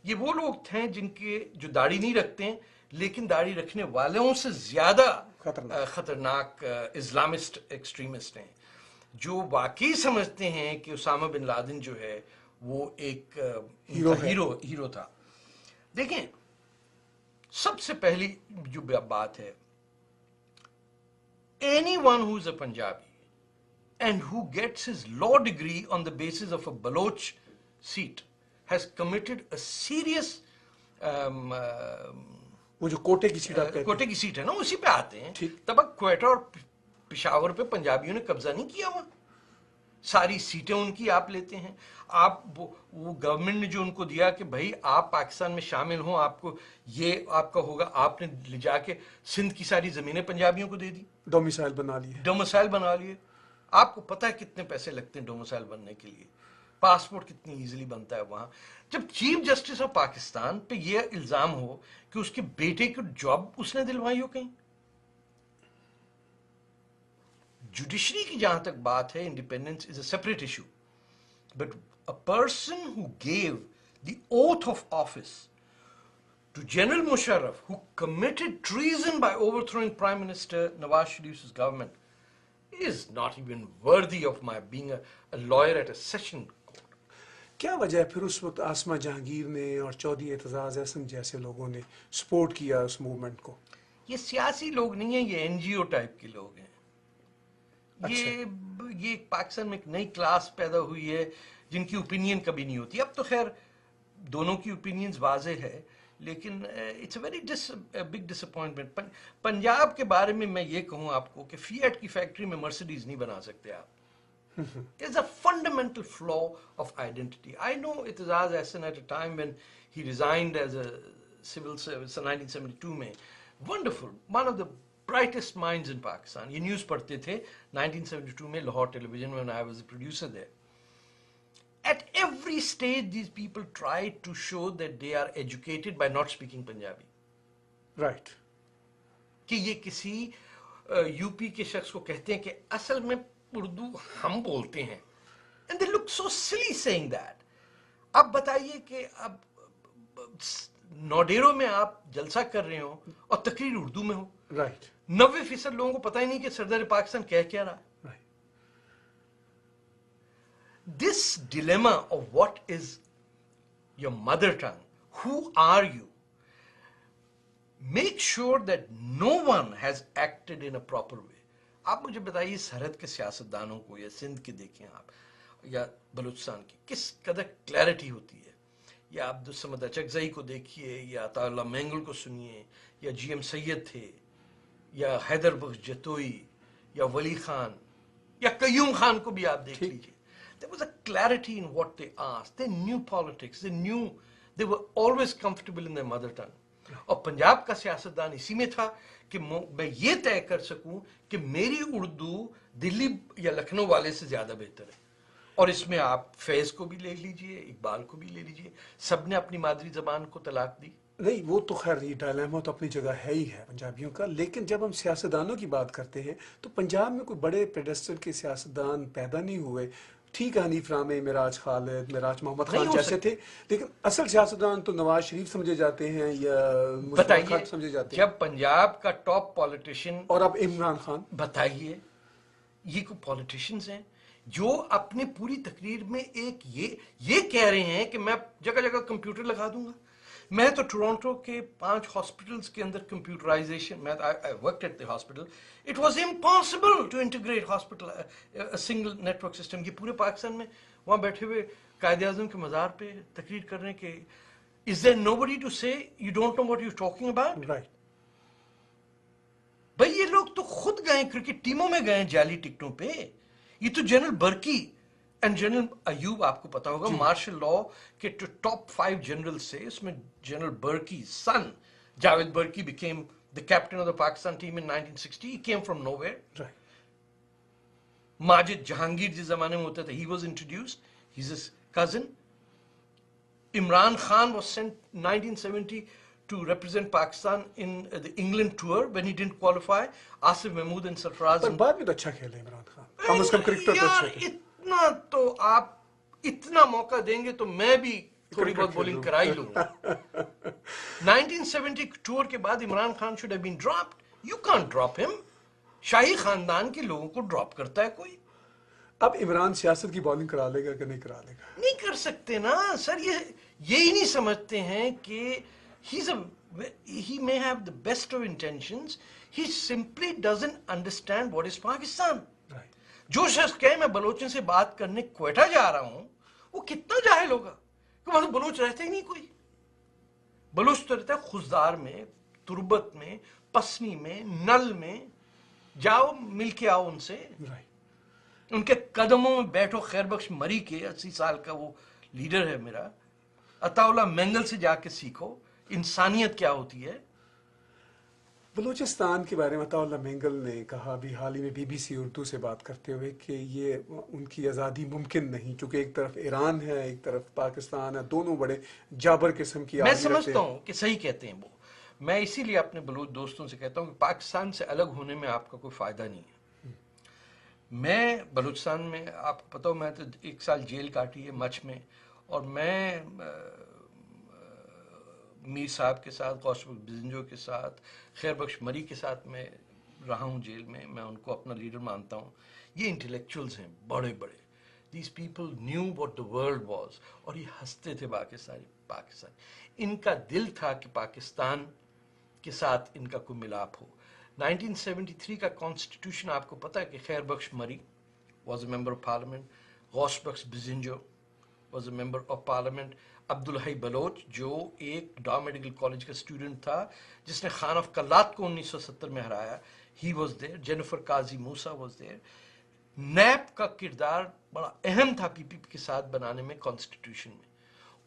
یہ وہ لوگ تھے جن کے جو داڑھی نہیں رکھتے ہیں لیکن داڑھی رکھنے والوں سے زیادہ خطرناک اسلامسٹ ایکسٹریمسٹ ہیں, جو واقعی سمجھتے ہیں کہ اسامہ بن لادن جو ہے وہ ایک ہیرو تھا. دیکھیں, سب سے پہلی جو بات ہے, any one who is a Punjabi and who gets his law degree on the basis of a Baloch seat has committed a serious وہ جو کوٹے کی سیٹ کوٹے کی سیٹ ہے نا اسی پہ آتے ہیں. تب کوئٹہ اور پشاور پہ پنجابیوں نے قبضہ نہیں کیا ہوا, ساری سیٹیں ان کی آپ لیتے ہیں. آپ وہ گورنمنٹ نے جو ان کو دیا کہ بھائی آپ پاکستان میں شامل ہوں, آپ کو یہ آپ کا ہوگا, آپ نے لے جا کے سندھ کی ساری زمینیں پنجابیوں کو دے دی, ڈومیسائل بنا لیے. آپ کو پتہ ہے کتنے پیسے لگتے ہیں ڈومیسائل بننے کے لیے, پاسپورٹ کتنی ایزیلی بنتا ہے وہاں. جب چیف جسٹس آف پاکستان پہ یہ الزام ہو کہ اس کے بیٹے کی جاب اس نے دلوائی ہو کہیں. جوڈیشری کی جہاں تک بات ہے, independence is a separate issue, but a person who give the oath of office to General Musharraf, who committed treason by overthrowing Prime Minister Nawaz Sharif's government, is not even worthy of my being a lawyer at a session court. کیا وجہ ہے پھر اس وقت آسمہ جہانگیر نے اور چودھری اعتزاز احسن جیسے لوگوں نے سپورٹ کیا اس موومنٹ کو؟ یہ سیاسی لوگ نہیں ہیں, یہ این جی او ٹائپ کے لوگ ہیں. یہ پاکستان میں ایک نئی کلاس پیدا ہوئی ہے جن کی اوپینین کبھی نہیں ہوتی. اب تو خیر دونوں کی اوپینینز واضح ہے, لیکن it's a very big disappointment. Punjab کے بارے میں میں یہ کہوں آپ کو کہ فیٹ کی فیکٹری میں مرسیڈیز نہیں بنا سکتے آپ. There's a fundamental flaw of identity. I know Itazaz Ahsan at a time when he resigned as a civil service in 1972 میں, wonderful, one of the brightest minds in Pakistan. یہ نیوز پڑھتے تھے 1972 میں لاہور ٹیلی vision when I was a producer there. At every stage, these people try to show that they are educated by not speaking Punjabi. Right. کہ یہ کسی یو پی کے شخص کو کہتے ہیں کہ اصل میں اردو ہم بولتے ہیں. And they look so silly saying that. اب بتائیے کہ اب نوڈیرو میں آپ جلسہ کر رہے ہو اور تقریر اردو میں ہو. Right. 90% لوگوں کو پتہ ہی نہیں کہ سردار پاکستان کہہ کیا رہا. This dilemma of what is your mother tongue, who are you, make sure that no one has acted in a proper way. آپ مجھے بتائیے سرحد کے سیاستدانوں کو یا سندھ کے دیکھیں آپ یا بلوچستان کی کس قدر کلیئرٹی ہوتی ہے, یا عبدالصمد اچکزئی کو دیکھیے یا عطا اللہ مینگل کو سنیے یا جی ایم سید تھے یا حیدر بخش جتوئی یا ولی خان یا قیوم خان کو بھی آپ دیکھ لیجیے. There was a clarity in what they asked. They knew politics. They were always comfortable in their mother tongue. اور پنجاب کا سیاستدان اسی میں تھا کہ میں یہ طے کر سکوں کہ میری اردو دلی یا لکھنؤ والے سے زیادہ بہتر ہے. اور اس میں آپ فیض کو بھی لے لیجئے, اقبال کو بھی لے لیجئے, سب نے اپنی مادری زبان کو طلاق دی. نہیں, وہ تو خیر یہ ڈائلیما تو اپنی جگہ ہے ہی ہے پنجابیوں کا, لیکن جب ہم سیاستدانوں کی بات کرتے ہیں تو پنجاب میں کوئی بڑے پیڈسٹل کے سیاستدان پیدا نہیں ہوئے. ٹھیک ہے, حنیف رامے, معراج خالد, معراج محمد خان جیسے تھے, لیکن اصل سیاستدان تو نواز شریف سمجھے جاتے ہیں یا مشرف خان سمجھے جاتے ہیں. جب پنجاب کا ٹاپ پولیٹیشین اور اب عمران خان, بتائیے یہ کوئی پولیٹیشینز ہیں جو اپنے پوری تقریر میں ایک یہ کہہ رہے ہیں کہ میں جگہ جگہ کمپیوٹر لگا دوں گا. میں تو ٹورانٹو کے 5 ہاسپٹلز کے اندر کمپیوٹرائزیشن, میں I worked at the hospital. It was impossible to integrate hospital a single network system. یہ پورے پاکستان میں وہاں بیٹھے ہوئے قائد اعظم کے مزار پہ تقریر کر رہے ہیں کہ is there nobody to say you don't know what you're talking about? Right. بھائی یہ لوگ تو خود گئے کرکٹ ٹیموں میں گئے جعلی ٹکٹوں پہ. یہ تو general Burki and general Ayub, آپ کو پتا ہوگا مارشل لا کے ٹاپ 5 جنرل سے, اس میں general Burki son Javed Burki became the captain of the Pakistan team in 1960. He came from nowhere. Right. Majid Jahangir جس زمانے میں ہوتا تھا, he was introduced. He's his cousin. Imran Khan was sent 1970 to represent Pakistan in the England tour when he didn't qualify. Asif Mahmood and Sarfaraz. پر بعد میں تو اچھا کھیلے عمران خان, کم از کم کرکٹر تو یار اچھے تھے. اتنا تو آپ اتنا موقع دیں گے تو میں بھی تھوڑی بہت بولنگ کرا ہی لوں گا. 1970 ٹور کے بعد Imran Khan should have been dropped. You can't drop him. شاہی خاندان کے لوگوں کو ڈراپ کرتا ہے کوئی؟ اب عمران سیاست کی بالنگ کرا لے گا کہ نہیں کرا لے گا؟ نہیں کر سکتے نا سر. یہی نہیں سمجھتے ہیں کہ he may have the best of intentions. He simply doesn't understand what is Pakistan. Right. جو شخص کہے میں بلوچوں سے بات کرنے کوئٹہ جا رہا ہوں, وہ کتنا جاہل ہوگا کہ وہاں بلوچ رہتے ہی نہیں کوئی. بلوچ تو رہتا ہے خزدار میں, تربت میں, پسنی میں, نل میں. جاؤ مل کے آؤ ان سے, ان کے قدموں میں بیٹھو. خیر بخش مری کے 80 سال کا وہ لیڈر ہے میرا, عطا اللہ مینگل سے جا کے سیکھو انسانیت کیا ہوتی ہے. بلوچستان کے بارے میں عطا اللہ مینگل نے کہا بھی حال ہی میں بی بی سی اردو سے بات کرتے ہوئے کہ یہ ان کی آزادی ممکن نہیں, چونکہ ایک طرف ایران ہے ایک طرف پاکستان ہے, دونوں بڑے جابر قسم کی میں سمجھتا ہوں کہ صحیح کہتے ہیں وہ. میں اسی لیے اپنے بلوچ دوستوں سے کہتا ہوں کہ پاکستان سے الگ ہونے میں آپ کا کوئی فائدہ نہیں ہے. میں بلوچستان میں, آپ کو پتہ ہو, میں تو 1 سال جیل کاٹی ہے مچھ میں, اور میں میر صاحب کے ساتھ, غوث بزنجو کے ساتھ, خیر بخش مری کے ساتھ میں رہا ہوں جیل میں. میں ان کو اپنا لیڈر مانتا ہوں. یہ انٹلیکچوئلز ہیں بڑے بڑے. These people knew what the world was, اور یہ ہنستے تھے پاکستان. ان کا دل تھا کہ پاکستان کے ساتھ ان کا کوئی ملاپ ہو. 1973 کا کانسٹیٹیوشن آپ کو پتہ ہے کہ Khair Bakhsh Marri was a member of parliament, Ghaus Bakhsh Bizenjo was a member of parliament, Abdul Hai Baloch جو ایک ڈا میڈیکل کالج کا اسٹوڈنٹ تھا جس نے خان آف کلات کو 1970 میں ہرایا, he was there. Jennifer Qazi Musa was there. NAB کا کردار بڑا اہم تھا پی پی پی کے ساتھ بنانے میں, کانسٹیٹیوشن میں.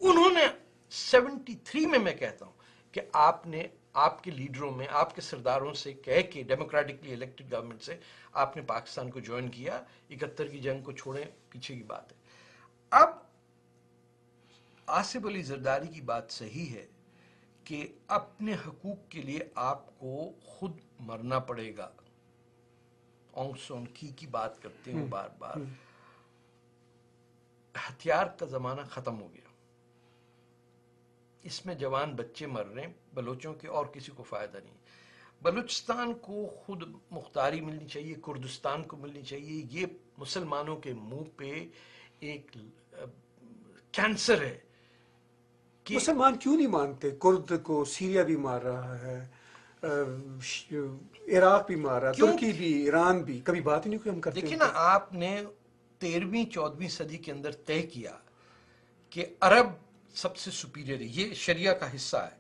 انہوں نے 73 میں, میں کہتا ہوں کہ آپ نے آپ کے لیڈروں میں, آپ کے سرداروں سے کہہ کے ڈیموکریٹکلی الیکٹڈ گورنمنٹ سے آپ نے پاکستان کو جوائن کیا. 71 کی جنگ کو چھوڑیں, پیچھے کی بات ہے. اب آصف علی زرداری کی بات صحیح ہے کہ اپنے حقوق کے لیے آپ کو خود مرنا پڑے گا. اونگ سون کی بات کرتے ہیں بار بار. ہتھیار کا زمانہ ختم ہو گیا. اس میں جوان بچے مر رہے ہیں, بلوچوں کے اور کسی کو فائدہ نہیں. بلوچستان کو خود مختاری ملنی چاہیے, کردستان کو ملنی چاہیے. یہ مسلمانوں کے منہ پہ ایک کینسر ہے. مسلمان کیوں نہیں مانتے؟ کرد کو سیریا بھی مار رہا ہے, عراق بھی مار رہا ہے, ترکی بھی, ایران بھی. کبھی بات ہی نہیں کوئی ہم کرتے. دیکھیں نا, آپ نے 13ویں-14ویں صدی کے اندر طے کیا کہ عرب سب سے سپیریئر ہے. یہ شریعہ کا حصہ ہے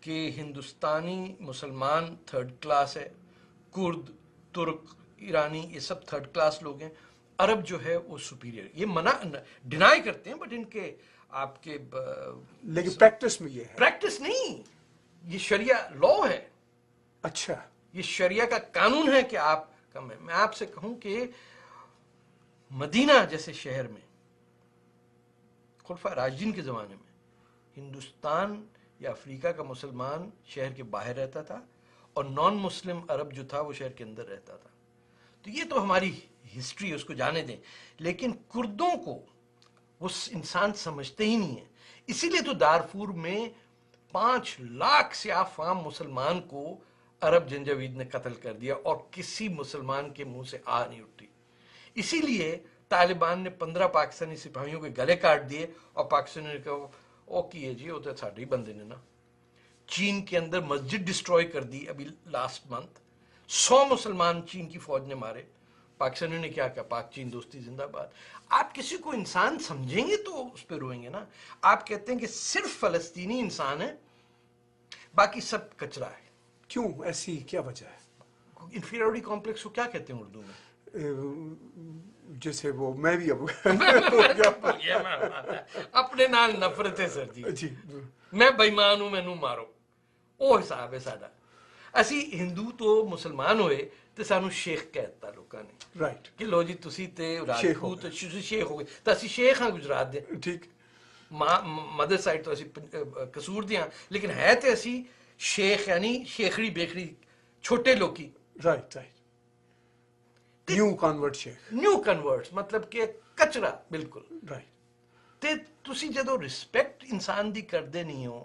کہ ہندوستانی مسلمان 3rd کلاس ہے, کرد, ترک, ایرانی یہ سب 3rd کلاس لوگ ہیں, عرب جو ہے وہ سپیریئر. یہ منع ڈینائی کرتے ہیں بٹ ان کے آپ کے لیکن پریکٹس میں یہ ہے. پریکٹس نہیں, یہ شریعہ لا ہے. اچھا, یہ شریعہ کا قانون ہے کہ آپ کم ہے. میں آپ سے کہوں کہ مدینہ جیسے شہر میں خلفاء راشدین کے زمانے میں ہندوستان یا افریقہ کا مسلمان شہر کے باہر رہتا تھا اور نان مسلم عرب جو تھا وہ شہر کے اندر رہتا تھا. تو یہ تو ہماری ہسٹری ہے, اس کو جانے دیں. لیکن کردوں کو وہ انسان سمجھتے ہی نہیں ہیں. اسی لیے تو دارفور میں 5 لاکھ سیاہ فام مسلمان کو عرب جنجاوید نے قتل کر دیا اور کسی مسلمان کے منہ سے آ نہیں اٹھی. اسی لیے طالبان نے 15 پاکستانی سپاہیوں کے گلے کاٹ دیے اور پاکستانیوں نے کہا او کیے جی, وہ تو ساڑھے ہی بندے نے نا. چین کے اندر مسجد ڈسٹروائے کر دی ابھی لاسٹ منتھ, 100 مسلمان چین کی فوج نے مارے. پاکستانیوں نے کیا کہا, پاک چین دوستی زندہ باد. آپ کسی کو انسان سمجھیں گے تو اس پہ روئیں گے نا. آپ کہتے ہیں کہ صرف فلسطینی انسان ہے, باقی سب کچرا ہے. کیوں, ایسی کیا وجہ ہے؟ انفیریورٹی کمپلیکس کو کیا کہتے ہیں اردو میں؟ جیسے وہ میں بھی اب اپنے نال نفرت ہے سر جی, میں بےمان ہوں, مینوں مارو, وہ حساب ہے ساڈا. اسی ہندو تو مسلمان ہوئے تو سانو شیخ کہتا لوکاں نے, رائٹ, کہ لو جی تسی تے راجپوت شیخ ہو گئے. تو اسی شیخ ہاں گجرات دے, ٹھیک. مدر سائڈ تو اسی قصور دیاں, لیکن ہے تے اسی شیخ یعنی شیخڑی بیکڑی چھوٹے لوکی رائٹ نیو کنورٹ شیخ نیو کنورٹس مطلب کہ کچرا بالکل رائٹ تے تسی جدو رسپیکٹ انسان دی کردے نہیں ہو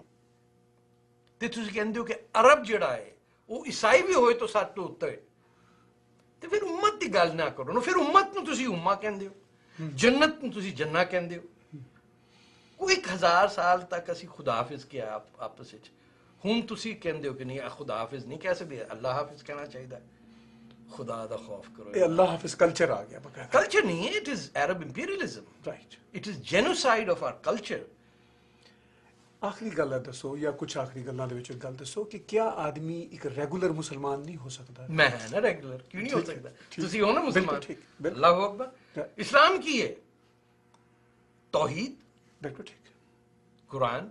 تے تسی کہندے ہو کہ عرب جڑا ہے وہ عیسائی بھی ہوئے تو ساتھ تو اتر ہے تے پھر امت دی گل نہ کرو نا پھر امت نو تسی امہ کہندے ہو جنت نو تسی جنہ کہندے ہو کوئی 1000 سال تک اسی خدا حافظ کیا آپس وچ ہوں تسی کہندے ہو کہ نہیں خدا حافظ نہیں کہہ سکتے اللہ حافظ کہنا چاہیے خدا دا خوف کرو اے اللہ حافظ کلچر آ گیا باقاعدہ کلچر نہیں ہے it is Arab imperialism right it is genocide of our culture آخری گل ہے دسو یا کچھ آخری گلاں دے وچ ایک گل دسو کہ کیا آدمی ایک ریگولر مسلمان نہیں ہو سکتا میں ہے نا ریگولر کیوں نہیں ہو سکتا تسی ہو نا مسلمان ٹھیک بالکل اللہ اکبر اسلام کی ہے توحید بالکل ٹھیک قرآن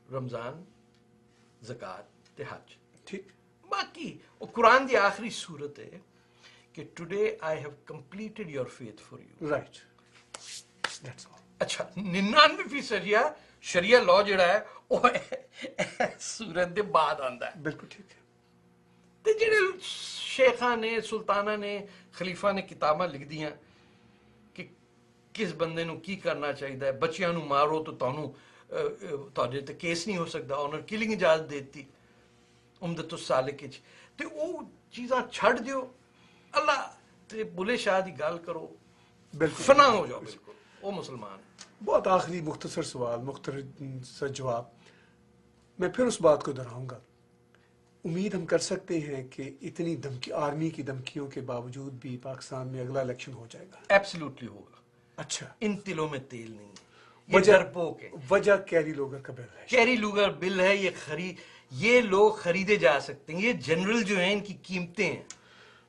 رمضان زکوٰۃ تے حج ٹھیک باقی وہ قرآن دی آخری صورت ہے کہ today I have completed your faith for you right that's all اچھا 99% شریعہ لا جڑا ہے وہ سورت دے بعد آندا ہے بالکل ٹھیک ہے تے جڑے شیخاں نے سلطانہ نے خلیفہ نے کتاباں لکھ دیاں کہ کس بندے نو کی کرنا چاہیے بچیاں نو مارو تو تانوں تہاڈے تے کیس نہیں ہو سکتا آنر کلنگ اجازت دیتی عمدۃ السالک وچ تے او چیزاں چھڈ دیو اللہ تے بلے شاہ دی گل کرو بالکل فنا ہو جاؤ بالکل وہ مسلمان بہت آخری مختصر سوال مختصر جواب میں پھر اس بات کو دہراؤں گا امید ہم کر سکتے ہیں کہ اتنی دھمکی آرمی کی دھمکیوں کے باوجود بھی پاکستان میں اگلا الیکشن ہو جائے گا ایبسلوٹلی ہوگا اچھا ان تلوں میں تیل نہیں ہے یہ ڈرپوک ہے وجہ کیری لوگر کا بل ہے کیری لوگر بل ہے یہ لوگ خریدے جا سکتے ہیں یہ جنرل جو ہیں ان کی قیمتیں ہیں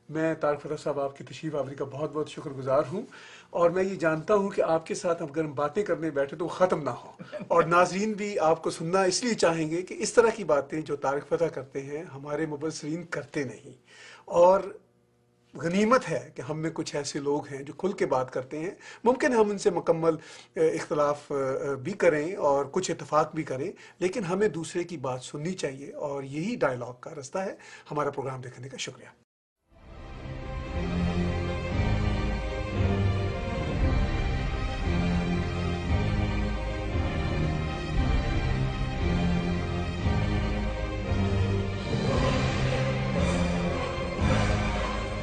میں طارق فتح صاحب آپ کی تشریف آوری کا بہت بہت شکر گزار ہوں اور میں یہ جانتا ہوں کہ آپ کے ساتھ اگر ہم باتیں کرنے بیٹھے تو وہ ختم نہ ہو اور ناظرین بھی آپ کو سننا اس لیے چاہیں گے کہ اس طرح کی باتیں جو طارق فتح کرتے ہیں ہمارے مبصرین کرتے نہیں اور غنیمت ہے کہ ہم میں کچھ ایسے لوگ ہیں جو کھل کے بات کرتے ہیں ممکن ہے ہم ان سے مکمل اختلاف بھی کریں اور کچھ اتفاق بھی کریں لیکن ہمیں دوسرے کی بات سننی چاہیے اور یہی ڈائلاگ کا رستہ ہے ہمارا پروگرام دیکھنے کا شکریہ